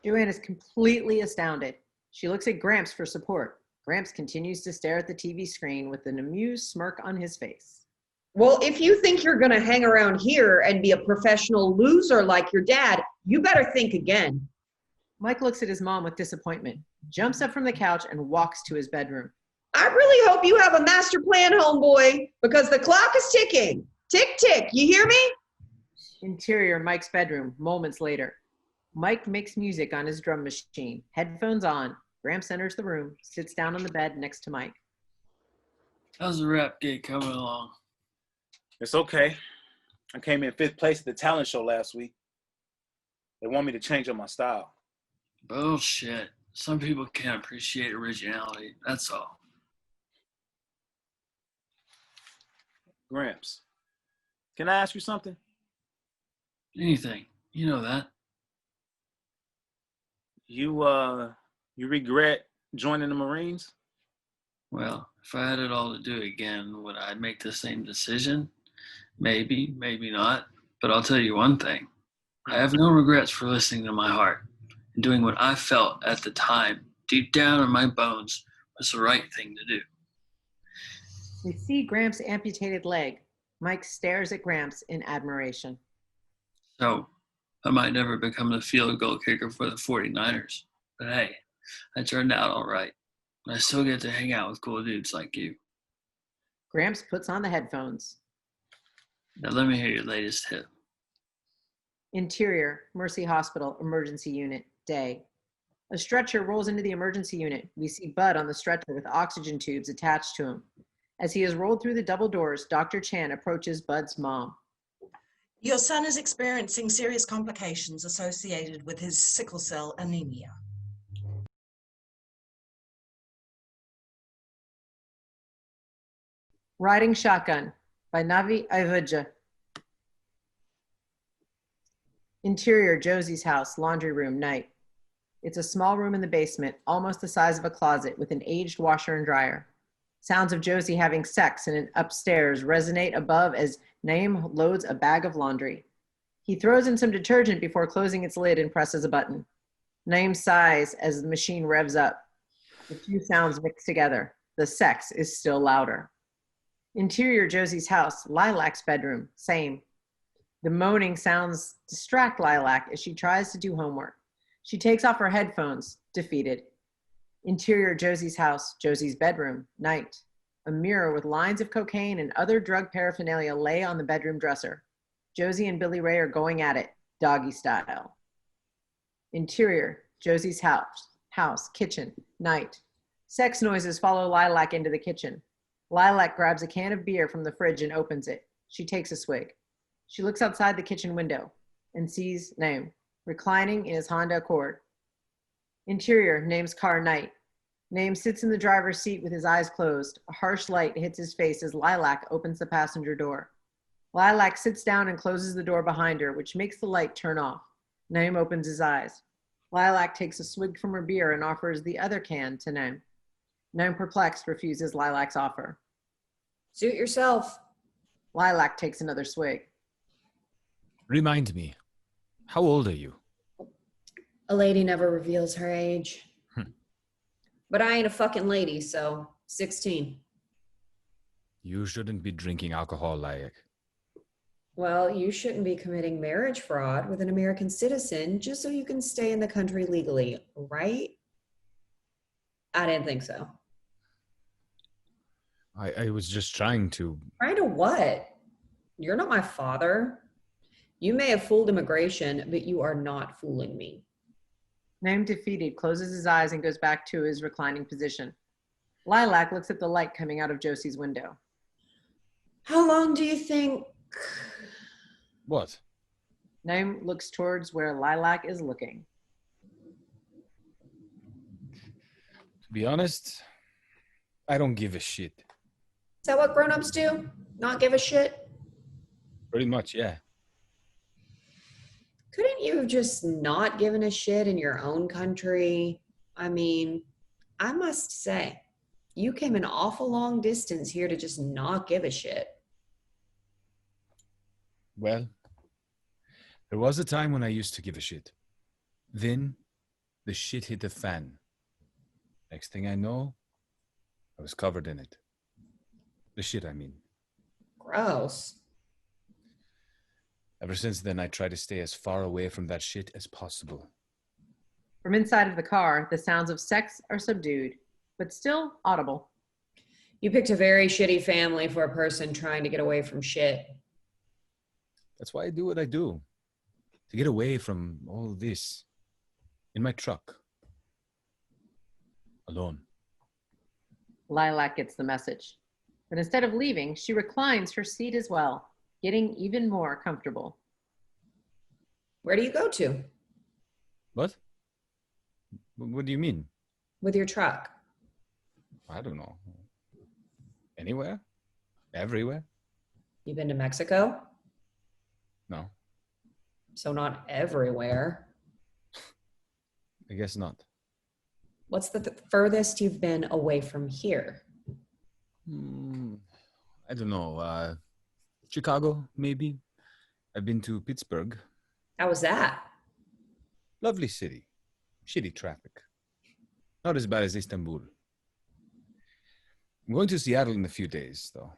Speaker 3: Joanne is completely astounded. She looks at Gramps for support. Gramps continues to stare at the TV screen with an amused smirk on his face.
Speaker 1: Well, if you think you're going to hang around here and be a professional loser like your dad, you better think again.
Speaker 3: Mike looks at his mom with disappointment, jumps up from the couch, and walks to his bedroom.
Speaker 1: I really hope you have a master plan, homeboy, because the clock is ticking. Tick, tick. You hear me?
Speaker 3: Interior, Mike's bedroom, moments later. Mike makes music on his drum machine, headphones on. Gramps enters the room, sits down on the bed next to Mike.
Speaker 4: How's the rap gig coming along?
Speaker 14: It's okay. I came in 5th place at the talent show last week. They want me to change up my style.
Speaker 4: Bullshit. Some people can't appreciate originality. That's all.
Speaker 14: Gramps, can I ask you something?
Speaker 4: Anything. You know that.
Speaker 14: You regret joining the Marines?
Speaker 4: Well, if I had it all to do again, would I make the same decision? Maybe, maybe not. But I'll tell you one thing. I have no regrets for listening to my heart and doing what I felt at the time, deep down in my bones, was the right thing to do.
Speaker 3: We see Gramps' amputated leg. Mike stares at Gramps in admiration.
Speaker 4: So, I might never become the field goal kicker for the 49ers. But hey, I turned out all right. I still get to hang out with cool dudes like you.
Speaker 3: Gramps puts on the headphones.
Speaker 4: Now let me hear your latest hit.
Speaker 3: Interior, Mercy Hospital, emergency unit, day. A stretcher rolls into the emergency unit. We see Bud on the stretcher with oxygen tubes attached to him. As he is rolled through the double doors, Dr. Chan approaches Bud's mom.
Speaker 5: Your son is experiencing serious complications associated with his sickle cell anemia.
Speaker 3: Riding Shotgun by Navi, Ayvaci. Interior, Josie's house, laundry room, night. It's a small room in the basement, almost the size of a closet, with an aged washer and dryer. Sounds of Josie having sex in an upstairs resonate above as Naeem loads a bag of laundry. He throws in some detergent before closing its lid and presses a button. Naeem sighs as the machine revs up. The two sounds mix together. The sex is still louder. Interior, Josie's house, Lilac's bedroom, same. The moaning sounds distract Lilac as she tries to do homework. She takes off her headphones, defeated. Interior, Josie's house, Josie's bedroom, night. A mirror with lines of cocaine and other drug paraphernalia lay on the bedroom dresser. Josie and Billy Ray are going at it, doggy style. Interior, Josie's house, kitchen, night. Sex noises follow Lilac into the kitchen. Lilac grabs a can of beer from the fridge and opens it. She takes a swig. She looks outside the kitchen window and sees Naeem, reclining in his Honda Accord. Interior, Naeem's car, night. Naeem sits in the driver's seat with his eyes closed. A harsh light hits his face as Lilac opens the passenger door. Lilac sits down and closes the door behind her, which makes the light turn off. Naeem opens his eyes. Lilac takes a swig from her beer and offers the other can to Naeem. Naeem, perplexed, refuses Lilac's offer.
Speaker 1: Suit yourself.
Speaker 3: Lilac takes another swig.
Speaker 11: Remind me, how old are you?
Speaker 1: A lady never reveals her age. But I ain't a fucking lady, so 16.
Speaker 11: You shouldn't be drinking alcohol, Layak.
Speaker 1: Well, you shouldn't be committing marriage fraud with an American citizen just so you can stay in the country legally, right? I didn't think so.
Speaker 11: I was just trying to...
Speaker 1: Trying to what? You're not my father. You may have fooled immigration, but you are not fooling me.
Speaker 3: Naeem, defeated, closes his eyes and goes back to his reclining position. Lilac looks at the light coming out of Josie's window.
Speaker 1: How long do you think...
Speaker 11: What?
Speaker 3: Naeem looks towards where Lilac is looking.
Speaker 11: To be honest, I don't give a shit.
Speaker 1: Is that what grown-ups do? Not give a shit?
Speaker 11: Pretty much, yeah.
Speaker 1: Couldn't you have just not given a shit in your own country? I mean, I must say, you came an awful long distance here to just not give a shit.
Speaker 11: Well, there was a time when I used to give a shit. Then, the shit hit the fan. Next thing I know, I was covered in it. The shit, I mean.
Speaker 1: Gross.
Speaker 11: Ever since then, I try to stay as far away from that shit as possible.
Speaker 3: From inside of the car, the sounds of sex are subdued, but still audible.
Speaker 1: You picked a very shitty family for a person trying to get away from shit.
Speaker 11: That's why I do what I do. To get away from all this. In my truck. Alone.
Speaker 3: Lilac gets the message. But instead of leaving, she reclines her seat as well, getting even more comfortable.
Speaker 1: Where do you go to?
Speaker 11: What? What do you mean?
Speaker 1: With your truck.
Speaker 11: I don't know. Anywhere? Everywhere?
Speaker 1: You been to Mexico?
Speaker 11: No,
Speaker 1: So not everywhere.
Speaker 11: I guess not.
Speaker 1: What's the furthest you've been away from here?
Speaker 11: I don't know. Chicago, maybe. I've been to Pittsburgh.
Speaker 1: How was that?
Speaker 11: Lovely city. Shitty traffic. Not as bad as Istanbul. I'm going to Seattle in a few days, though.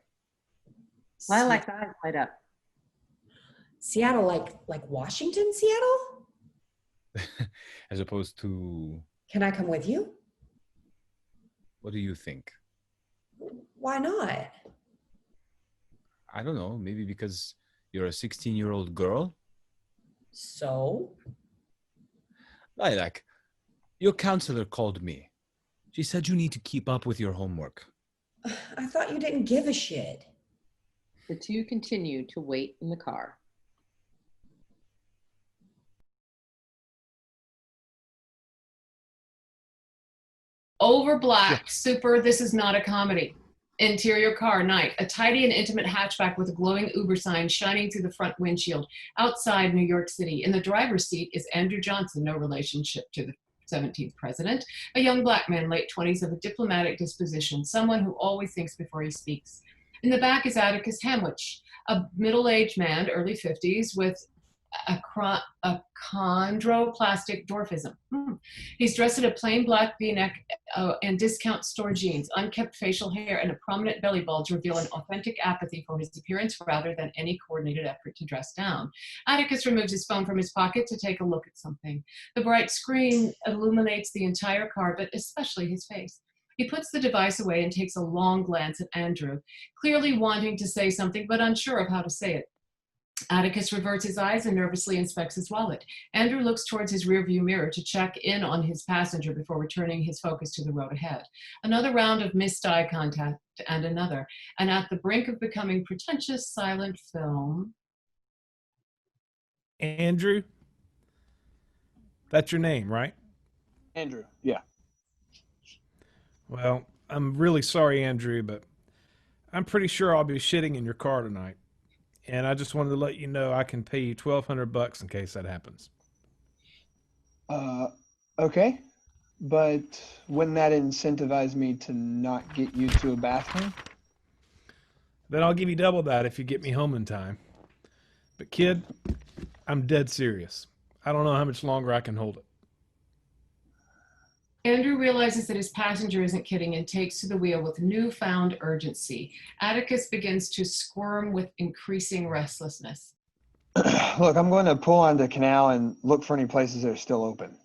Speaker 3: Lilac's eyes light up.
Speaker 1: Seattle, like Washington, Seattle?
Speaker 11: As opposed to...
Speaker 1: Can I come with you?
Speaker 11: What do you think?
Speaker 1: Why not?
Speaker 11: I don't know. Maybe because you're a 16-year-old girl?
Speaker 1: So?
Speaker 11: Lilac, your counselor called me. She said you need to keep up with your homework.
Speaker 1: I thought you didn't give a shit.
Speaker 3: The two continue to wait in the car.
Speaker 20: Over black, super, this is not a comedy. Interior car, night. A tidy and intimate hatchback with a glowing Uber sign shining through the front windshield. Outside New York City. In the driver's seat is Andrew Johnson, no relationship to the 17th president. A young black man, late 20s, of a diplomatic disposition. Someone who always thinks before he speaks. In the back is Atticus Hamwich, a middle-aged man, early 50s, with a chondroplastic dwarfism. He's dressed in a plain black v-neck and discount store jeans. Unkempt facial hair and a prominent belly bulge reveal an authentic apathy for his appearance rather than any coordinated effort to dress down. Atticus removes his phone from his pocket to take a look at something. The bright screen illuminates the entire car, but especially his face. He puts the device away and takes a long glance at Andrew, clearly wanting to say something but unsure of how to say it. Atticus reverts his eyes and nervously inspects his wallet. Andrew looks towards his rearview mirror to check in on his passenger before returning his focus to the road ahead. Another round of missed eye contact and another. And at the brink of becoming pretentious silent film.
Speaker 22: Andrew? That's your name, right?
Speaker 23: Andrew, yeah.
Speaker 22: Well, I'm really sorry, Andrew, but I'm pretty sure I'll be shitting in your car tonight. And I just wanted to let you know I can pay you $1,200 in case that happens.
Speaker 23: Okay. But wouldn't that incentivize me to not get you to a bathroom?
Speaker 22: Then I'll give you double that if you get me home in time. But kid, I'm dead serious. I don't know how much longer I can hold it.
Speaker 20: Andrew realizes that his passenger isn't kidding and takes to the wheel with newfound urgency. Atticus begins to squirm with increasing restlessness.
Speaker 23: Look, I'm going to pull onto the canal and look for any places that are still open.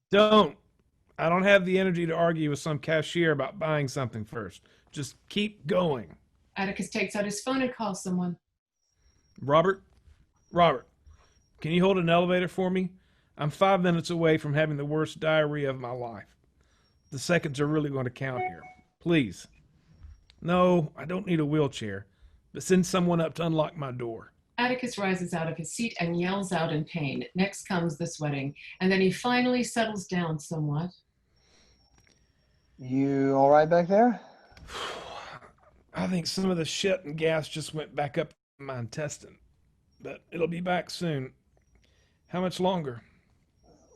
Speaker 22: Don't. I don't have the energy to argue with some cashier about buying something first. Just keep going.
Speaker 20: Atticus takes out his phone and calls someone.
Speaker 22: Robert, can you hold an elevator for me? I'm 5 minutes away from having the worst diarrhea of my life. The seconds are really going to count here. Please. No, I don't need a wheelchair, but send someone up to unlock my door.
Speaker 20: Atticus rises out of his seat and yells out in pain. Next comes the sweating, and then he finally settles down somewhat.
Speaker 23: You all right back there?
Speaker 22: I think some of the shit and gas just went back up my intestine, but it'll be back soon. How much longer?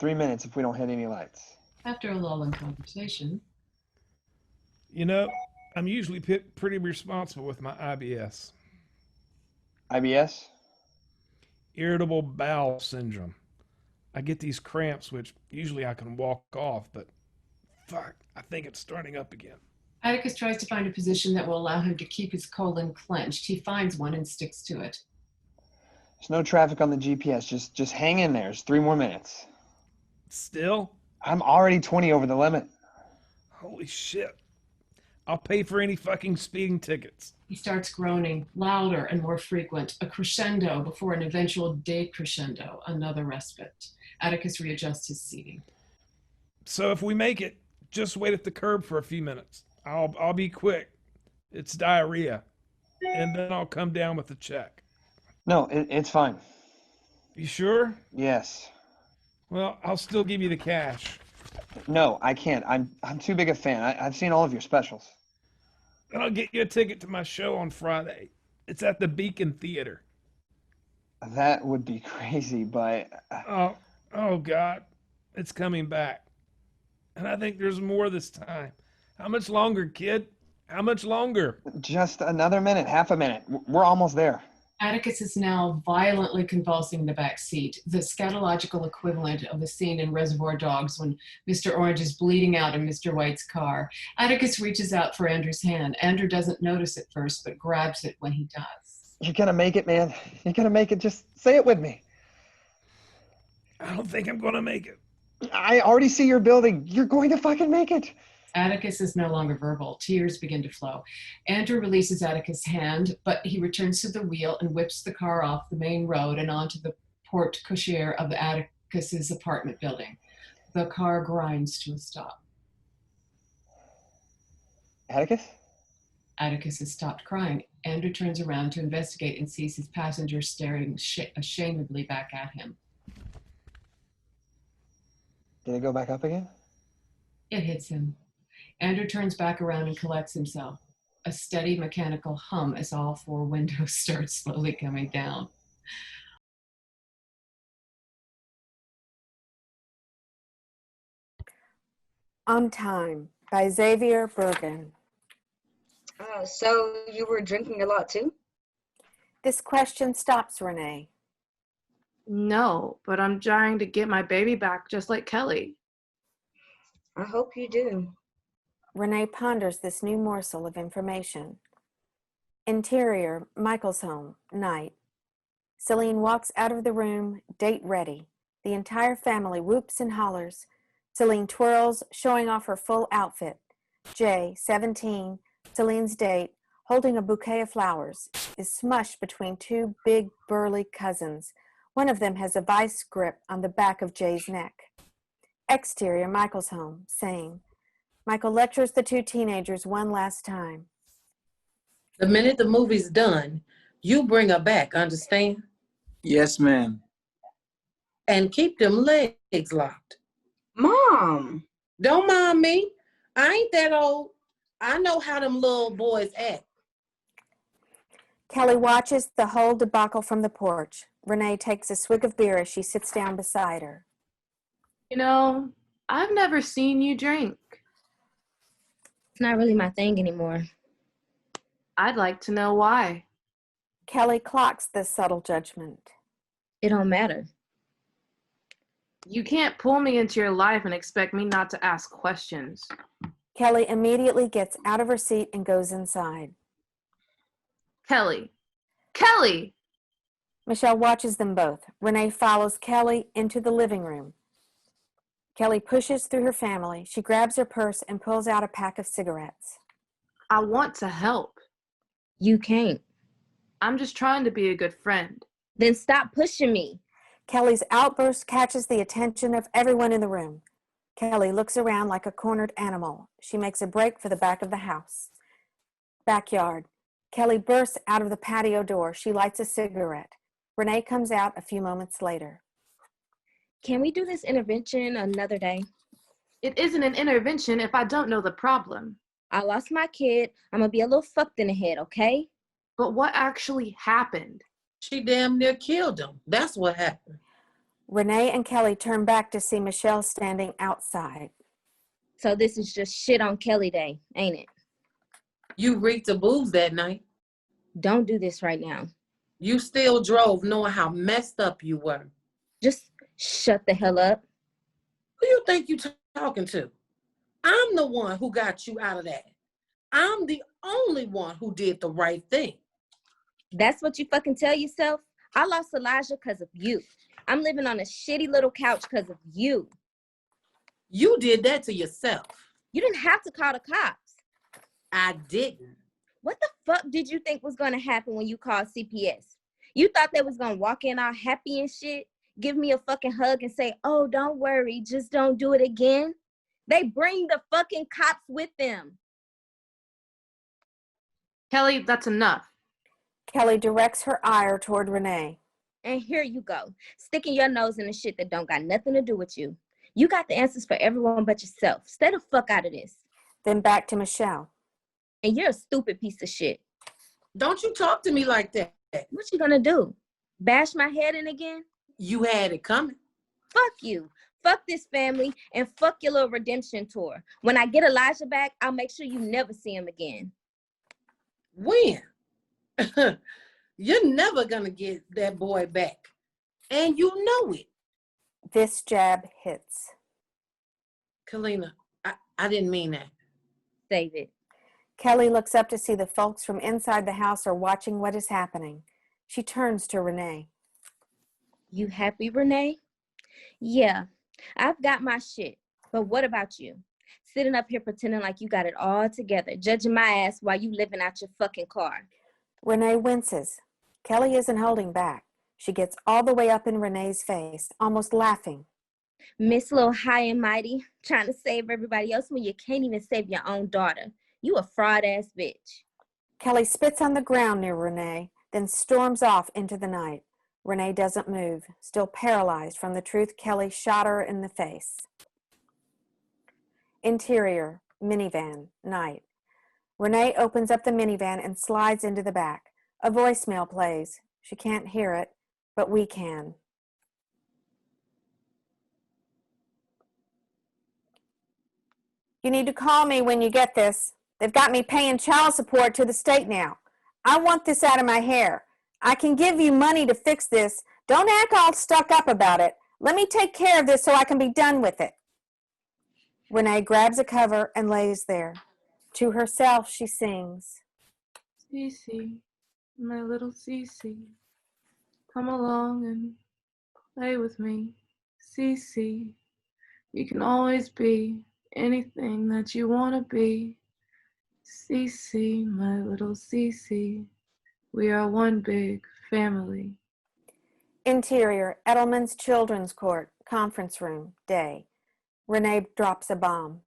Speaker 23: 3 minutes if we don't hit any lights.
Speaker 20: After a lull in conversation.
Speaker 22: You know, I'm usually pretty responsible with my IBS.
Speaker 23: IBS?
Speaker 22: Irritable bowel syndrome. I get these cramps, which usually I can walk off, but fuck, I think it's starting up again.
Speaker 20: Atticus tries to find a position that will allow him to keep his colon clenched. He finds one and sticks to it.
Speaker 23: There's no traffic on the GPS. Just hang in there. It's 3 more minutes.
Speaker 22: Still?
Speaker 23: I'm already 20 over the limit.
Speaker 22: Holy shit. I'll pay for any fucking speeding tickets.
Speaker 20: He starts groaning, louder and more frequent, a crescendo before an eventual decrescendo, another respite. Atticus readjusts his seating.
Speaker 22: So if we make it, just wait at the curb for a few minutes. I'll be quick. It's diarrhea. And then I'll come down with the check.
Speaker 23: No, it's fine.
Speaker 22: You sure?
Speaker 23: Yes.
Speaker 22: Well, I'll still give you the cash.
Speaker 23: No, I can't. I'm too big a fan. I've seen all of your specials.
Speaker 22: Then I'll get you a ticket to my show on Friday. It's at the Beacon Theater.
Speaker 23: That would be crazy, but
Speaker 22: Oh God, it's coming back. And I think there's more this time. How much longer, kid? How much longer?
Speaker 23: just another minute, half a minute. We're almost there.
Speaker 20: Atticus is now violently convulsing in the back seat, the scatological equivalent of the scene in Reservoir Dogs when Mr. Orange is bleeding out in Mr. White's car. Atticus reaches out for Andrew's hand. Andrew doesn't notice at first, but grabs it when he does.
Speaker 23: You're gonna make it, man. You're gonna make it. Just say it with me.
Speaker 22: I don't think I'm gonna make it.
Speaker 23: I already see your building. You're going to fucking make it.
Speaker 20: Atticus is no longer verbal. Tears begin to flow. Andrew releases Atticus' hand, but he returns to the wheel and whips the car off the main road and onto the porte cochere of the Atticus's apartment building. The car grinds to a stop.
Speaker 23: Atticus?
Speaker 20: Atticus has stopped crying. Andrew turns around to investigate and sees his passenger staring ashamedly back at him.
Speaker 23: Did it go back up again?
Speaker 20: It hits him. Andrew turns back around and collects himself. A steady mechanical hum as all four windows start slowly coming down.
Speaker 7: On Time by Xavier Burgin.
Speaker 8: So you were drinking a lot too?
Speaker 7: This question stops Renee.
Speaker 17: No, but I'm trying to get my baby back just like Kelly.
Speaker 8: I hope you do.
Speaker 7: Renee ponders this new morsel of information. Interior, Michael's home, night. Celine walks out of the room, date ready. The entire family whoops and hollers. Celine twirls, showing off her full outfit. Jay, 17, Celine's date, holding a bouquet of flowers, is smushed between two big, burly cousins. One of them has a vice grip on the back of Jay's neck. Exterior, Michael's home, same. Michael lectures the two teenagers one last time.
Speaker 9: The minute the movie's done, you bring her back, understand?
Speaker 24: Yes, ma'am.
Speaker 9: And keep them legs locked.
Speaker 8: Mom!
Speaker 9: Don't mind me. I ain't that old. I know how them little boys act.
Speaker 7: Kelly watches the whole debacle from the porch. Renee takes a swig of beer as she sits down beside her.
Speaker 17: You know, I've never seen you drink.
Speaker 8: It's not really my thing anymore.
Speaker 17: I'd like to know why.
Speaker 7: Kelly clocks this subtle judgment.
Speaker 8: It don't matter.
Speaker 17: You can't pull me into your life and expect me not to ask questions.
Speaker 7: Kelly immediately gets out of her seat and goes inside.
Speaker 17: Kelly! Kelly!
Speaker 7: Michelle watches them both. Renee follows Kelly into the living room. Kelly pushes through her family. She grabs her purse and pulls out a pack of cigarettes.
Speaker 17: I want to help.
Speaker 8: You can't.
Speaker 17: I'm just trying to be a good friend.
Speaker 8: Then stop pushing me.
Speaker 7: Kelly's outburst catches the attention of everyone in the room. Kelly looks around like a cornered animal. She makes a break for the back of the house. Backyard. Kelly bursts out of the patio door. She lights a cigarette. Renee comes out a few moments later.
Speaker 8: Can we do this intervention another day?
Speaker 17: It isn't an intervention if I don't know the problem.
Speaker 8: I lost my kid. I'm gonna be a little fucked in the head, okay?
Speaker 17: But what actually happened?
Speaker 9: She damn near killed him. That's what happened.
Speaker 7: Renee and Kelly turn back to see Michelle standing outside.
Speaker 8: So this is just shit on Kelly Day, ain't it?
Speaker 9: You reeked of booze that night.
Speaker 8: Don't do this right now.
Speaker 9: You still drove knowing how messed up you were.
Speaker 8: Just shut the hell up.
Speaker 9: Who you think you talking to? I'm the one who got you out of that. I'm the only one who did the right thing.
Speaker 8: That's what you fucking tell yourself? I lost Elijah because of you. I'm living on a shitty little couch because of you.
Speaker 9: You did that to yourself.
Speaker 8: You didn't have to call the cops.
Speaker 9: I didn't.
Speaker 8: What the fuck did you think was going to happen when you called CPS? You thought they was going to walk in all happy and shit, give me a fucking hug and say, oh, don't worry, just don't do it again? They bring the fucking cops with them.
Speaker 17: Kelly, that's enough.
Speaker 7: Kelly directs her ire toward Renee.
Speaker 8: And here you go, sticking your nose in the shit that don't got nothing to do with you. You got the answers for everyone but yourself. Stay the fuck out of this.
Speaker 7: Then back to Michelle.
Speaker 8: And you're a stupid piece of shit.
Speaker 9: Don't you talk to me like that.
Speaker 8: What you gonna do? Bash my head in again?
Speaker 9: You had it coming.
Speaker 8: Fuck you. Fuck this family and fuck your little redemption tour. When I get Elijah back, I'll make sure you never see him again.
Speaker 9: When? You're never gonna get that boy back. And you know it.
Speaker 7: This jab hits.
Speaker 9: Kalina, I didn't mean that.
Speaker 8: Save it.
Speaker 7: Kelly looks up to see the folks from inside the house are watching what is happening. She turns to Renee.
Speaker 8: You happy, Renee? Yeah, I've got my shit. But what about you? Sitting up here pretending like you got it all together, judging my ass while you living out your fucking car.
Speaker 7: Renee winces. Kelly isn't holding back. She gets all the way up in Renee's face, almost laughing.
Speaker 8: Miss Little High and Mighty, trying to save everybody else when you can't even save your own daughter. You a fraud-ass bitch.
Speaker 7: Kelly spits on the ground near Renee, then storms off into the night. Renee doesn't move, still paralyzed from the truth Kelly shot her in the face. Interior, minivan, night. Renee opens up the minivan and slides into the back. A voicemail plays. She can't hear it, but we can. You need to call me when you get this. They've got me paying child support to the state now. I want this out of my hair. I can give you money to fix this. Don't act all stuck up about it. Let me take care of this so I can be done with it. Renee grabs a cover and lays there. To herself, she sings.
Speaker 17: Cece, my little Cece, come along and play with me. Cece, you can always be anything that you want to be. Cece, my little Cece, we are one big family.
Speaker 7: Interior, Edelman's Children's Court, conference room, day. Renee drops a bomb.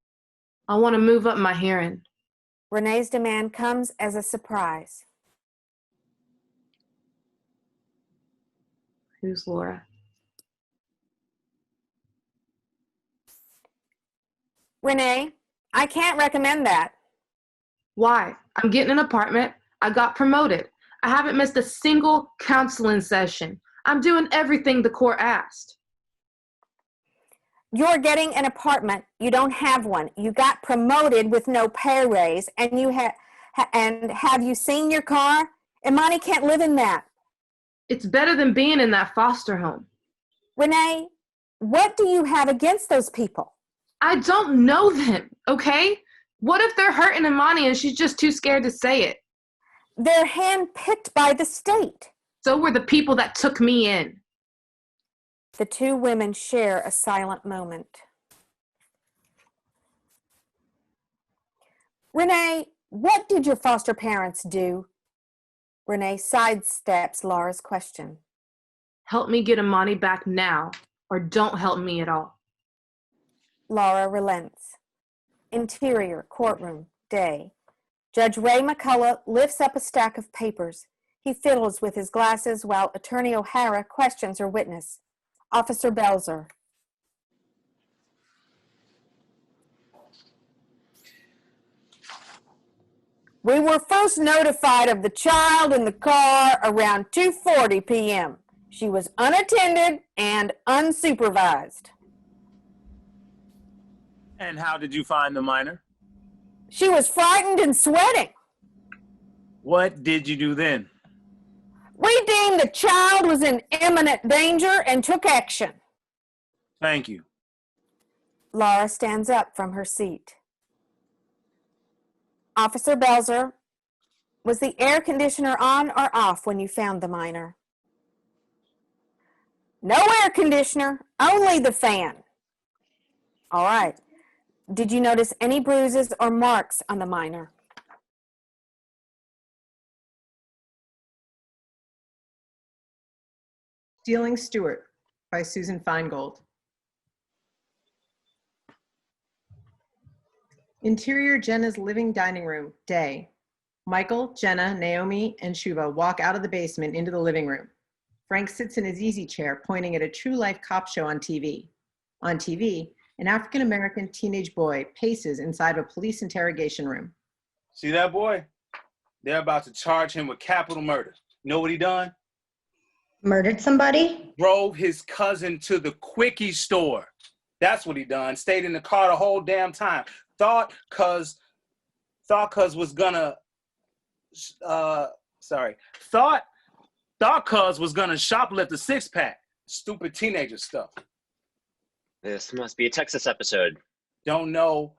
Speaker 17: I want to move up my hearing.
Speaker 7: Renee's demand comes as a surprise.
Speaker 17: Who's Laura?
Speaker 7: Renee, I can't recommend that.
Speaker 17: Why? I'm getting an apartment. I got promoted. I haven't missed a single counseling session. I'm doing everything the court asked.
Speaker 7: You're getting an apartment. You don't have one. You got promoted with no pay raise, and have you seen your car? Imani can't live in that.
Speaker 17: It's better than being in that foster home.
Speaker 7: Renee, what do you have against those people?
Speaker 17: I don't know them, okay? What if they're hurting Imani and she's just too scared to say it?
Speaker 7: They're handpicked by the state.
Speaker 17: So were the people that took me in.
Speaker 7: The two women share a silent moment. Renee, what did your foster parents do? Renee sidesteps Laura's question.
Speaker 17: Help me get Imani back now, or don't help me at all.
Speaker 7: Laura relents. Interior, courtroom, day. Judge Ray McCullough lifts up a stack of papers. He fiddles with his glasses while Attorney O'Hara questions her witness. Officer Belzer. We were first notified of the child in the car around 2:40 p.m. She was unattended and unsupervised.
Speaker 14: And how did you find the minor?
Speaker 7: She was frightened and sweating.
Speaker 14: What did you do then?
Speaker 7: We deemed the child was in imminent danger and took action.
Speaker 14: Thank you.
Speaker 7: Laura stands up from her seat. Officer Belzer, was the air conditioner on or off when you found the minor? No air conditioner, only the fan. All right. Did you notice any bruises or marks on the minor?
Speaker 3: Stealing Stewart by Susan Feingold. Interior Jenna's living dining room, day. Michael, Jenna, Naomi, and Shuva walk out of the basement into the living room. Frank sits in his easy chair pointing at a true-life cop show on TV. On TV, an African-American teenage boy paces inside of a police interrogation room.
Speaker 14: See that boy? They're about to charge him with capital murder. You know what he done?
Speaker 2: Murdered somebody?
Speaker 14: Drove his cousin to the quickie store. That's what he done. Stayed in the car the whole damn time. Thought cuz was gonna thought cuz was gonna shoplift a 6-pack. Stupid teenager stuff.
Speaker 21: This must be a Texas episode.
Speaker 14: Didn't know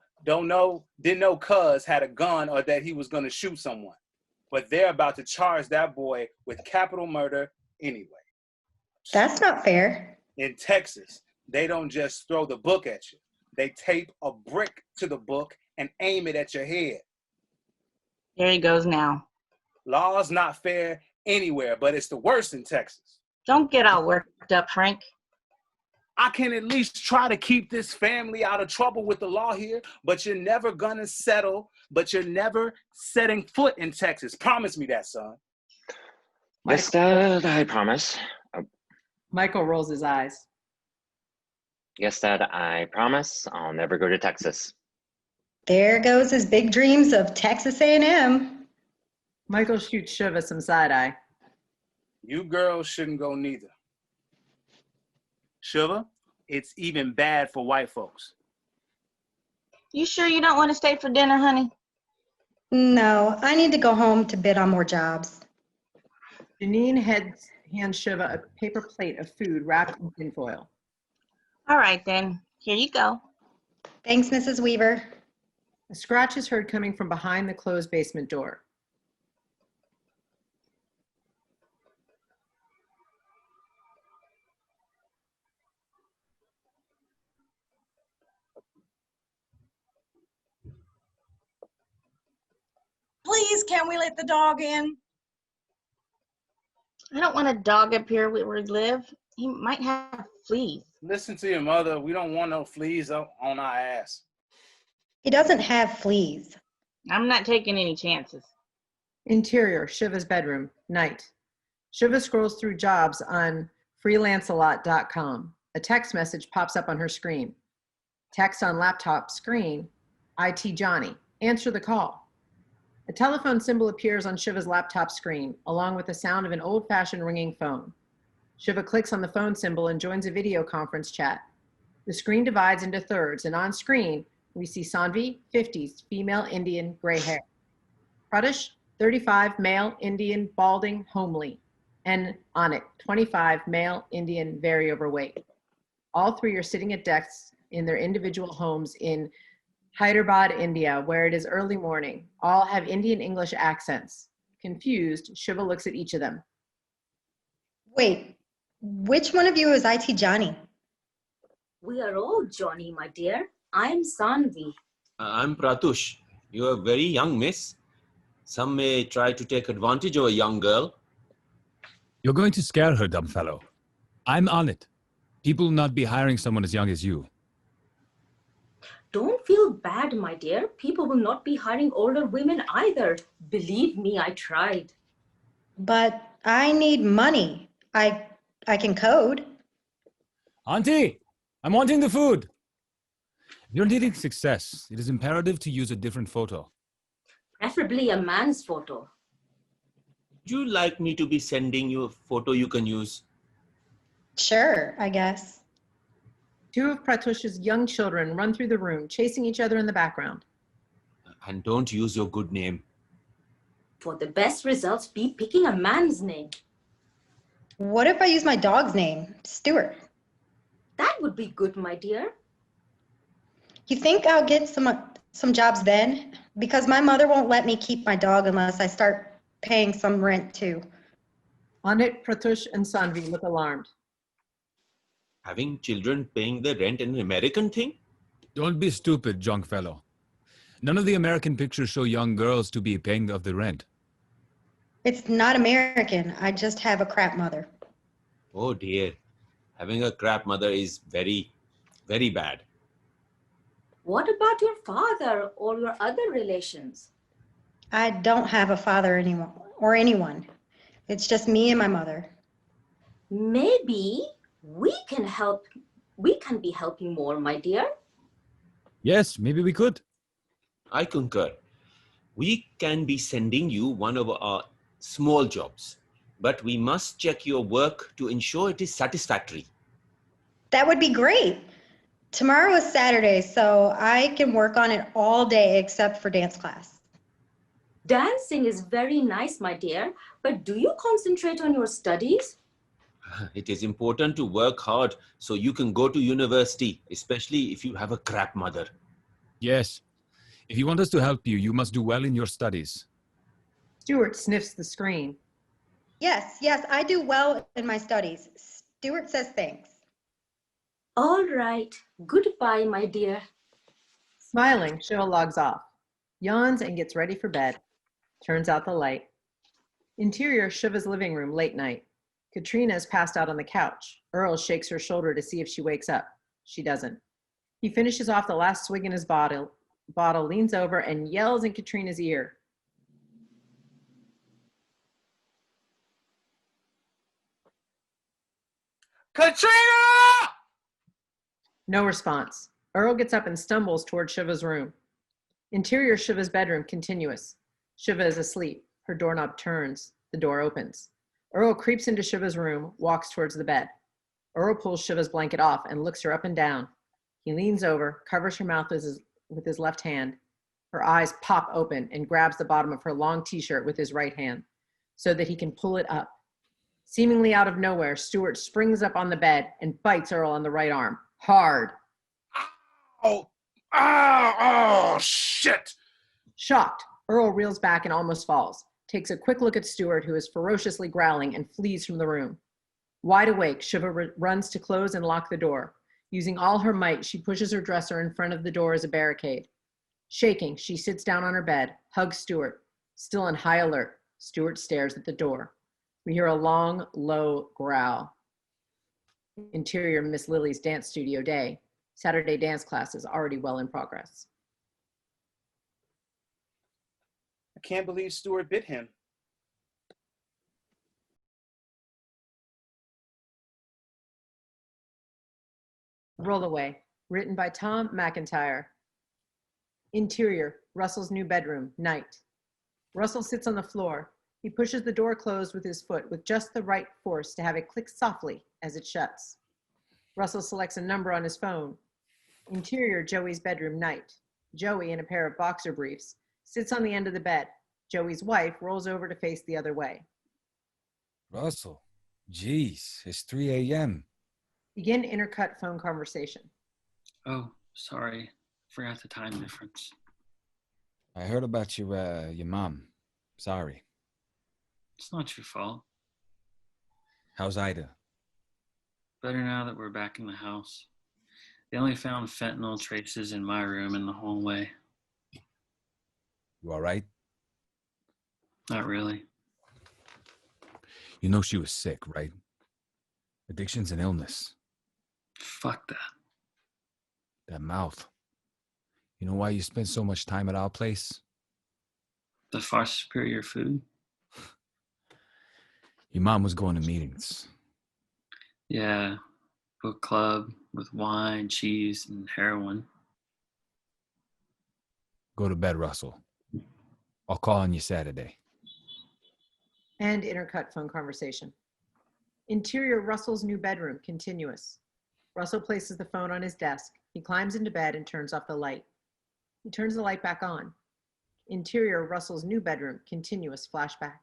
Speaker 14: cuz had a gun or that he was gonna shoot someone. But they're about to charge that boy with capital murder anyway.
Speaker 2: That's not fair.
Speaker 14: In Texas, they don't just throw the book at you. They tape a brick to the book and aim it at your head.
Speaker 12: Here he goes now.
Speaker 14: Law's not fair anywhere, but it's the worst in Texas.
Speaker 12: Don't get all worked up, Frank.
Speaker 14: I can at least try to keep this family out of trouble with the law here, but you're never gonna settle, but you're never setting foot in Texas. Promise me that, son.
Speaker 21: Yes, Dad, I promise.
Speaker 3: Michael rolls his eyes.
Speaker 21: Yes, Dad, I promise I'll never go to Texas.
Speaker 2: There goes his big dreams of Texas A&M.
Speaker 3: Michael shoots Shiva some side-eye.
Speaker 14: You girls shouldn't go neither. Shiva, it's even bad for white folks.
Speaker 12: You sure you don't want to stay for dinner, honey?
Speaker 2: No, I need to go home to bid on more jobs.
Speaker 3: Janine hands Shiva a paper plate of food wrapped in tinfoil.
Speaker 12: All right, then. Here you go.
Speaker 2: Thanks, Mrs. Weaver.
Speaker 3: A scratch is heard coming from behind the closed basement door.
Speaker 5: Please, can we let the dog in?
Speaker 12: I don't want a dog up here where we live. He might have fleas.
Speaker 14: Listen to your mother. We don't want no fleas on our ass.
Speaker 2: He doesn't have fleas.
Speaker 12: I'm not taking any chances.
Speaker 3: Interior, Shiva's bedroom, night. Shiva scrolls through jobs on freelancealot.com. A text message pops up on her screen. Text on laptop screen, IT Johnny, answer the call. A telephone symbol appears on Shiva's laptop screen, along with the sound of an old-fashioned ringing phone. Shiva clicks on the phone symbol and joins a video conference chat. The screen divides into thirds, and on screen, we see Sanvi, 50s, female Indian, gray hair. Pradesh, 35, male Indian, balding, homely. And on it, 25, male Indian, very overweight. All three are sitting at desks in their individual homes in Hyderabad, India, where it is early morning. All have Indian English accents. Confused, Shiva looks at each of them.
Speaker 2: Wait, which one of you is IT Johnny?
Speaker 13: We are all Johnny, my dear. I'm Sanvi.
Speaker 15: I'm Pratush. You are very young, miss. Some may try to take advantage of a young girl.
Speaker 11: You're going to scare her, dumb fellow. I'm on it. People will not be hiring someone as young as you.
Speaker 13: Don't feel bad, my dear. People will not be hiring older women either. Believe me, I tried.
Speaker 2: But I need money. I can code.
Speaker 11: Auntie, I'm wanting the food. If you're needing success, it is imperative to use a different photo.
Speaker 13: Preferably a man's photo.
Speaker 15: Would you like me to be sending you a photo you can use?
Speaker 2: Sure, I guess.
Speaker 3: Two of Pratush's young children run through the room, chasing each other in the background.
Speaker 15: And don't use your good name.
Speaker 13: For the best results, be picking a man's name.
Speaker 2: What if I use my dog's name, Stewart?
Speaker 13: That would be good, my dear.
Speaker 2: You think I'll get some jobs then? Because my mother won't let me keep my dog unless I start paying some rent too.
Speaker 3: On it, Pratush and Sanvi look alarmed.
Speaker 15: Having children paying the rent an American thing?
Speaker 11: Don't be stupid, junk fellow. None of the American pictures show young girls to be paying of the rent.
Speaker 2: It's not American. I just have a crap mother.
Speaker 15: Oh dear. Having a crap mother is very, very bad.
Speaker 13: What about your father or your other relations?
Speaker 2: I don't have a father or anyone. It's just me and my mother.
Speaker 13: Maybe we can help. We can be helping more, my dear.
Speaker 11: Yes, maybe we could.
Speaker 15: I concur. We can be sending you one of our small jobs, but we must check your work to ensure it is satisfactory.
Speaker 2: That would be great. Tomorrow is Saturday, so I can work on it all day except for dance class.
Speaker 13: Dancing is very nice, my dear, but do you concentrate on your studies?
Speaker 15: It is important to work hard so you can go to university, especially if you have a crap mother.
Speaker 11: Yes. If you want us to help you, you must do well in your studies.
Speaker 3: Stewart sniffs the screen.
Speaker 2: Yes, I do well in my studies. Stewart says thanks.
Speaker 13: All right. Goodbye, my dear.
Speaker 3: Smiling, Shiva logs off, yawns and gets ready for bed. Turns out the light. Interior Shiva's living room, late night. Katrina is passed out on the couch. Earl shakes her shoulder to see if she wakes up. She doesn't. He finishes off the last swig in his bottle, leans over and yells in Katrina's ear.
Speaker 14: Katrina!
Speaker 3: No response. Earl gets up and stumbles toward Shiva's room. Interior Shiva's bedroom, continuous. Shiva is asleep. Her doorknob turns. The door opens. Earl creeps into Shiva's room, walks towards the bed. Earl pulls Shiva's blanket off and looks her up and down. He leans over, covers her mouth with his left hand. Her eyes pop open and grabs the bottom of her long t-shirt with his right hand so that he can pull it up. Seemingly out of nowhere, Stewart springs up on the bed and bites Earl on the right arm. Hard.
Speaker 14: Oh, shit!
Speaker 3: Shocked, Earl reels back and almost falls, takes a quick look at Stewart, who is ferociously growling, and flees from the room. Wide awake, Shiva runs to close and lock the door. Using all her might, she pushes her dresser in front of the door as a barricade. Shaking, she sits down on her bed, hugs Stewart. Still on high alert, Stewart stares at the door. We hear a long, low growl. Interior Miss Lily's dance studio day. Saturday dance class is already well in progress.
Speaker 14: I can't believe Stewart bit him.
Speaker 3: Rollaway, written by Tom McIntire. Interior, Russell's new bedroom, night. Russell sits on the floor. He pushes the door closed with his foot with just the right force to have it click softly as it shuts. Russell selects a number on his phone. Interior, Joey's bedroom, night. Joey, in a pair of boxer briefs, sits on the end of the bed. Joey's wife rolls over to face the other way.
Speaker 11: Russell, geez, it's 3 a.m.
Speaker 3: Begin intercut phone conversation.
Speaker 4: Oh, sorry. Forgot the time difference.
Speaker 11: I heard about your mom. Sorry.
Speaker 4: It's not your fault.
Speaker 11: How's Ida?
Speaker 4: Better now that we're back in the house. They only found fentanyl traces in my room in the hallway.
Speaker 11: You all right?
Speaker 4: Not really.
Speaker 11: You know she was sick, right? Addiction's an illness.
Speaker 4: Fuck that.
Speaker 11: That mouth. You know why you spend so much time at our place?
Speaker 4: The far superior food?
Speaker 11: Your mom was going to meetings.
Speaker 4: Yeah, book club with wine, cheese, and heroin.
Speaker 11: Go to bed, Russell. I'll call on you Saturday.
Speaker 3: And intercut phone conversation. Interior, Russell's new bedroom, continuous. Russell places the phone on his desk. He climbs into bed and turns off the light. He turns the light back on. Interior, Russell's new bedroom, continuous flashback.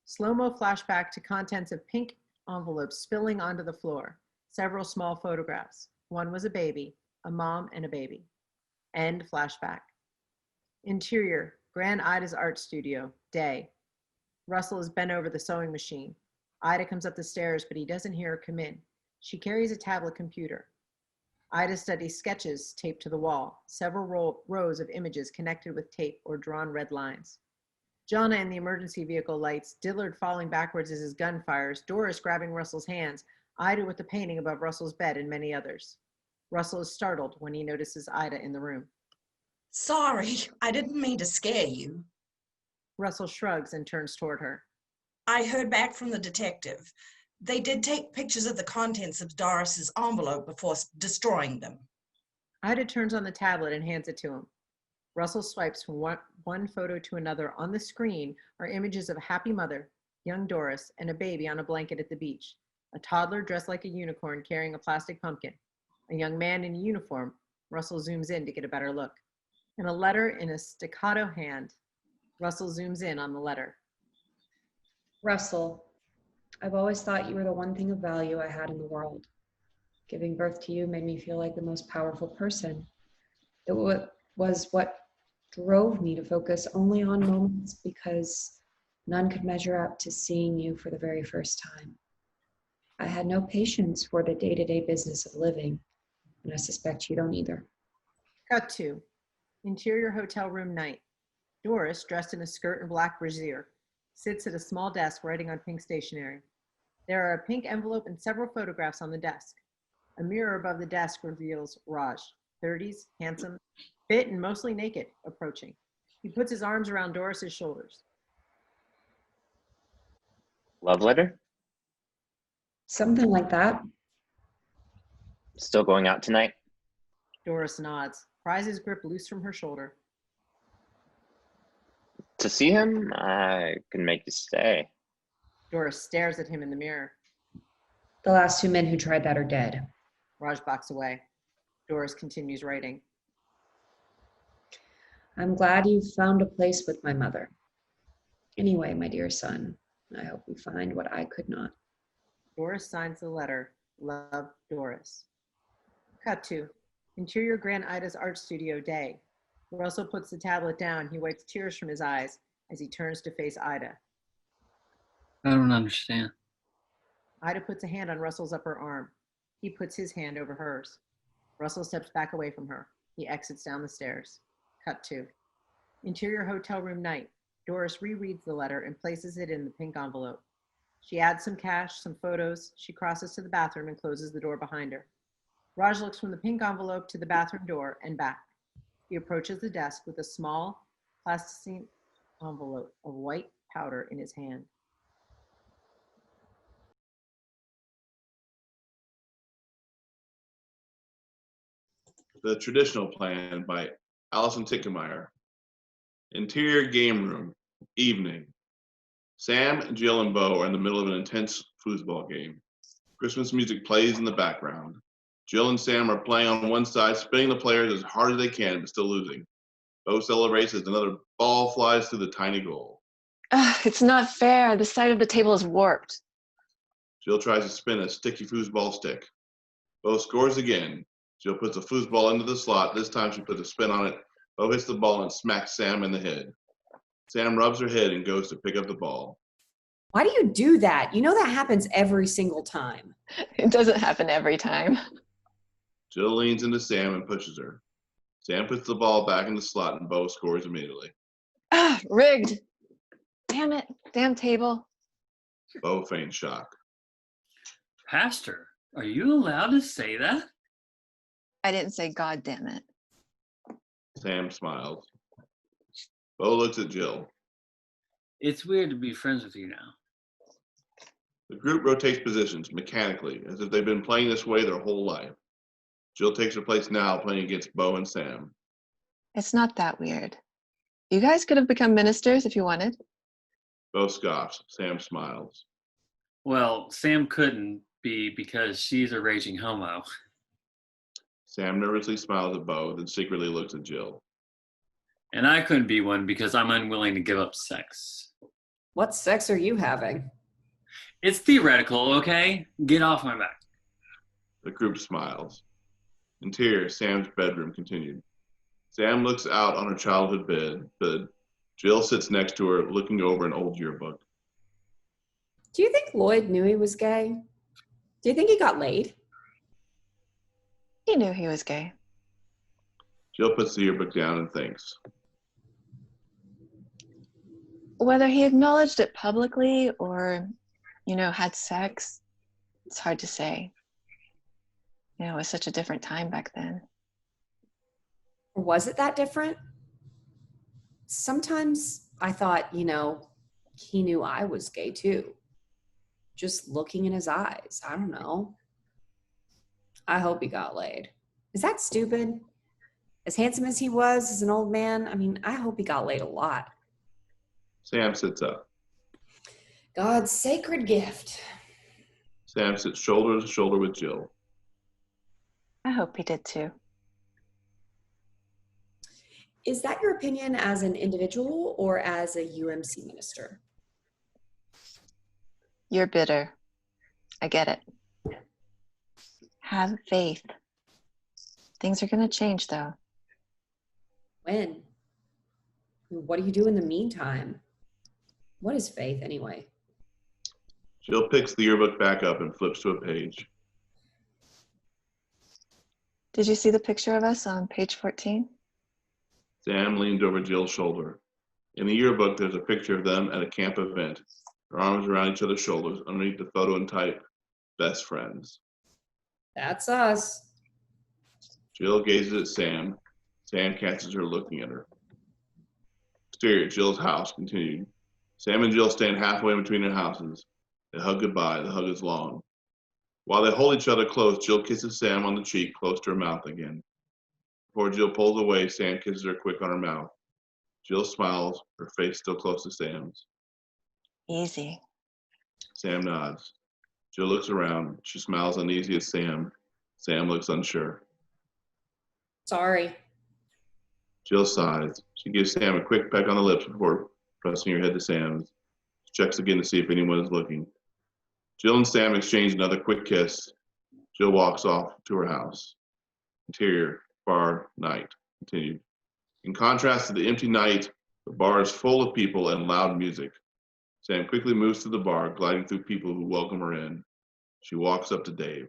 Speaker 3: Slow-mo flashback to contents of pink envelopes spilling onto the floor. Several small photographs. One was a baby, a mom and a baby. End flashback. Interior, Grand Ida's art studio, day. Russell is bent over the sewing machine. Ida comes up the stairs, but he doesn't hear her come in. She carries a tablet computer. Ida studies sketches taped to the wall, several rows of images connected with tape or drawn red lines. Jonna in the emergency vehicle lights, Dillard falling backwards as his gun fires, Doris grabbing Russell's hands, Ida with the painting above Russell's bed, and many others. Russell is startled when he notices Ida in the room.
Speaker 5: Sorry, I didn't mean to scare you.
Speaker 3: Russell shrugs and turns toward her.
Speaker 5: I heard back from the detective. They did take pictures of the contents of Doris's envelope before destroying them.
Speaker 3: Ida turns on the tablet and hands it to him. Russell swipes from one photo to another. On the screen are images of a happy mother, young Doris, and a baby on a blanket at the beach. A toddler dressed like a unicorn carrying a plastic pumpkin. A young man in a uniform. Russell zooms in to get a better look. And a letter in a staccato hand. Russell zooms in on the letter.
Speaker 1: Russell, I've always thought you were the one thing of value I had in the world. Giving birth to you made me feel like the most powerful person. It was what drove me to focus only on moments because none could measure up to seeing you for the very first time. I had no patience for the day-to-day business of living, and I suspect you don't either.
Speaker 3: Cut to interior hotel room night. Doris, dressed in a skirt and black brassiere, sits at a small desk writing on pink stationery. There are a pink envelope and several photographs on the desk. A mirror above the desk reveals Raj, 30s, handsome, fit and mostly naked, approaching. He puts his arms around Doris's shoulders.
Speaker 21: Love letter?
Speaker 1: Something like that.
Speaker 21: Still going out tonight?
Speaker 3: Doris nods, pries his grip loose from her shoulder.
Speaker 21: To see him, I can make you stay.
Speaker 3: Doris stares at him in the mirror.
Speaker 1: The last two men who tried that are dead.
Speaker 3: Raj backs away. Doris continues writing.
Speaker 1: I'm glad you found a place with my mother. Anyway, my dear son, I hope we find what I could not.
Speaker 3: Doris signs the letter. Love, Doris. Cut to interior Grand Ida's art studio day. Russell puts the tablet down. He wipes tears from his eyes as he turns to face Ida.
Speaker 4: I don't understand.
Speaker 3: Ida puts a hand on Russell's upper arm. He puts his hand over hers. Russell steps back away from her. He exits down the stairs. Cut to interior hotel room night. Doris rereads the letter and places it in the pink envelope. She adds some cash, some photos. She crosses to the bathroom and closes the door behind her. Raj looks from the pink envelope to the bathroom door and back. He approaches the desk with a small plasticine envelope of white powder in his hand.
Speaker 6: The Traditional Plan by Alyson Titkemyer. Interior game room, evening. Sam, Jill, and Bo are in the middle of an intense foosball game. Christmas music plays in the background. Jill and Sam are playing on one side, spinning the players as hard as they can, but still losing. Bo celebrates as another ball flies through the tiny goal.
Speaker 10: It's not fair. The side of the table is warped.
Speaker 6: Jill tries to spin a sticky foosball stick. Bo scores again. Jill puts a foosball into the slot. This time she puts a spin on it. Bo hits the ball and smacks Sam in the head. Sam rubs her head and goes to pick up the ball.
Speaker 1: Why do you do that? You know that happens every single time.
Speaker 10: It doesn't happen every time.
Speaker 6: Jill leans into Sam and pushes her. Sam puts the ball back in the slot and Bo scores immediately.
Speaker 10: Rigged. Damn it. Damn table.
Speaker 6: Bo feigns shock.
Speaker 4: Pastor, are you allowed to say that?
Speaker 10: I didn't say God damn it.
Speaker 6: Sam smiles. Bo looks at Jill.
Speaker 4: It's weird to be friends with you now.
Speaker 6: The group rotates positions mechanically, as if they've been playing this way their whole life. Jill takes her place now, playing against Bo and Sam.
Speaker 10: It's not that weird. You guys could have become ministers if you wanted.
Speaker 6: Bo scoffs. Sam smiles.
Speaker 4: Well, Sam couldn't be because she's a raging homo.
Speaker 6: Sam nervously smiles at Bo, then secretly looks at Jill.
Speaker 4: And I couldn't be one because I'm unwilling to give up sex.
Speaker 1: What sex are you having?
Speaker 4: It's theoretical, okay? Get off my back.
Speaker 6: The group smiles. Interior, Sam's bedroom continued. Sam looks out on her childhood bed. Jill sits next to her, looking over an old yearbook.
Speaker 1: Do you think Lloyd knew he was gay? Do you think he got laid?
Speaker 10: He knew he was gay.
Speaker 6: Jill puts the yearbook down and thinks.
Speaker 10: Whether he acknowledged it publicly or, had sex, it's hard to say. It was such a different time back then.
Speaker 1: Was it that different? Sometimes I thought, he knew I was gay too. Just looking in his eyes. I don't know. I hope he got laid. Is that stupid? As handsome as he was as an old man, I mean, I hope he got laid a lot.
Speaker 6: Sam sits up.
Speaker 1: God's sacred gift.
Speaker 6: Sam sits shoulder to shoulder with Jill.
Speaker 10: I hope he did too.
Speaker 1: Is that your opinion as an individual or as a UMC minister?
Speaker 10: You're bitter. I get it. Have faith. Things are going to change, though.
Speaker 1: When? What do you do in the meantime? What is faith, anyway?
Speaker 6: Jill picks the yearbook back up and flips to a page.
Speaker 10: Did you see the picture of us on page 14?
Speaker 6: Sam leans over Jill's shoulder. In the yearbook, there's a picture of them at a camp event, their arms around each other's shoulders, underneath the photo and type, best friends.
Speaker 1: That's us.
Speaker 6: Jill gazes at Sam. Sam catches her looking at her. Exterior, Jill's house continued. Sam and Jill stand halfway between their houses. They hug goodbye. The hug is long. While they hold each other close, Jill kisses Sam on the cheek, close to her mouth again. Before Jill pulls away, Sam kisses her quick on her mouth. Jill smiles, her face still close to Sam's.
Speaker 10: Easy.
Speaker 6: Sam nods. Jill looks around. She smiles uneasy at Sam. Sam looks unsure.
Speaker 1: Sorry.
Speaker 6: Jill sighs. She gives Sam a quick peck on the lips before pressing her head to Sam's. She checks again to see if anyone is looking. Jill and Sam exchange another quick kiss. Jill walks off to her house. Interior, bar, night. Continued. In contrast to the empty night, the bar is full of people and loud music. Sam quickly moves to the bar, gliding through people who welcome her in. She walks up to Dave.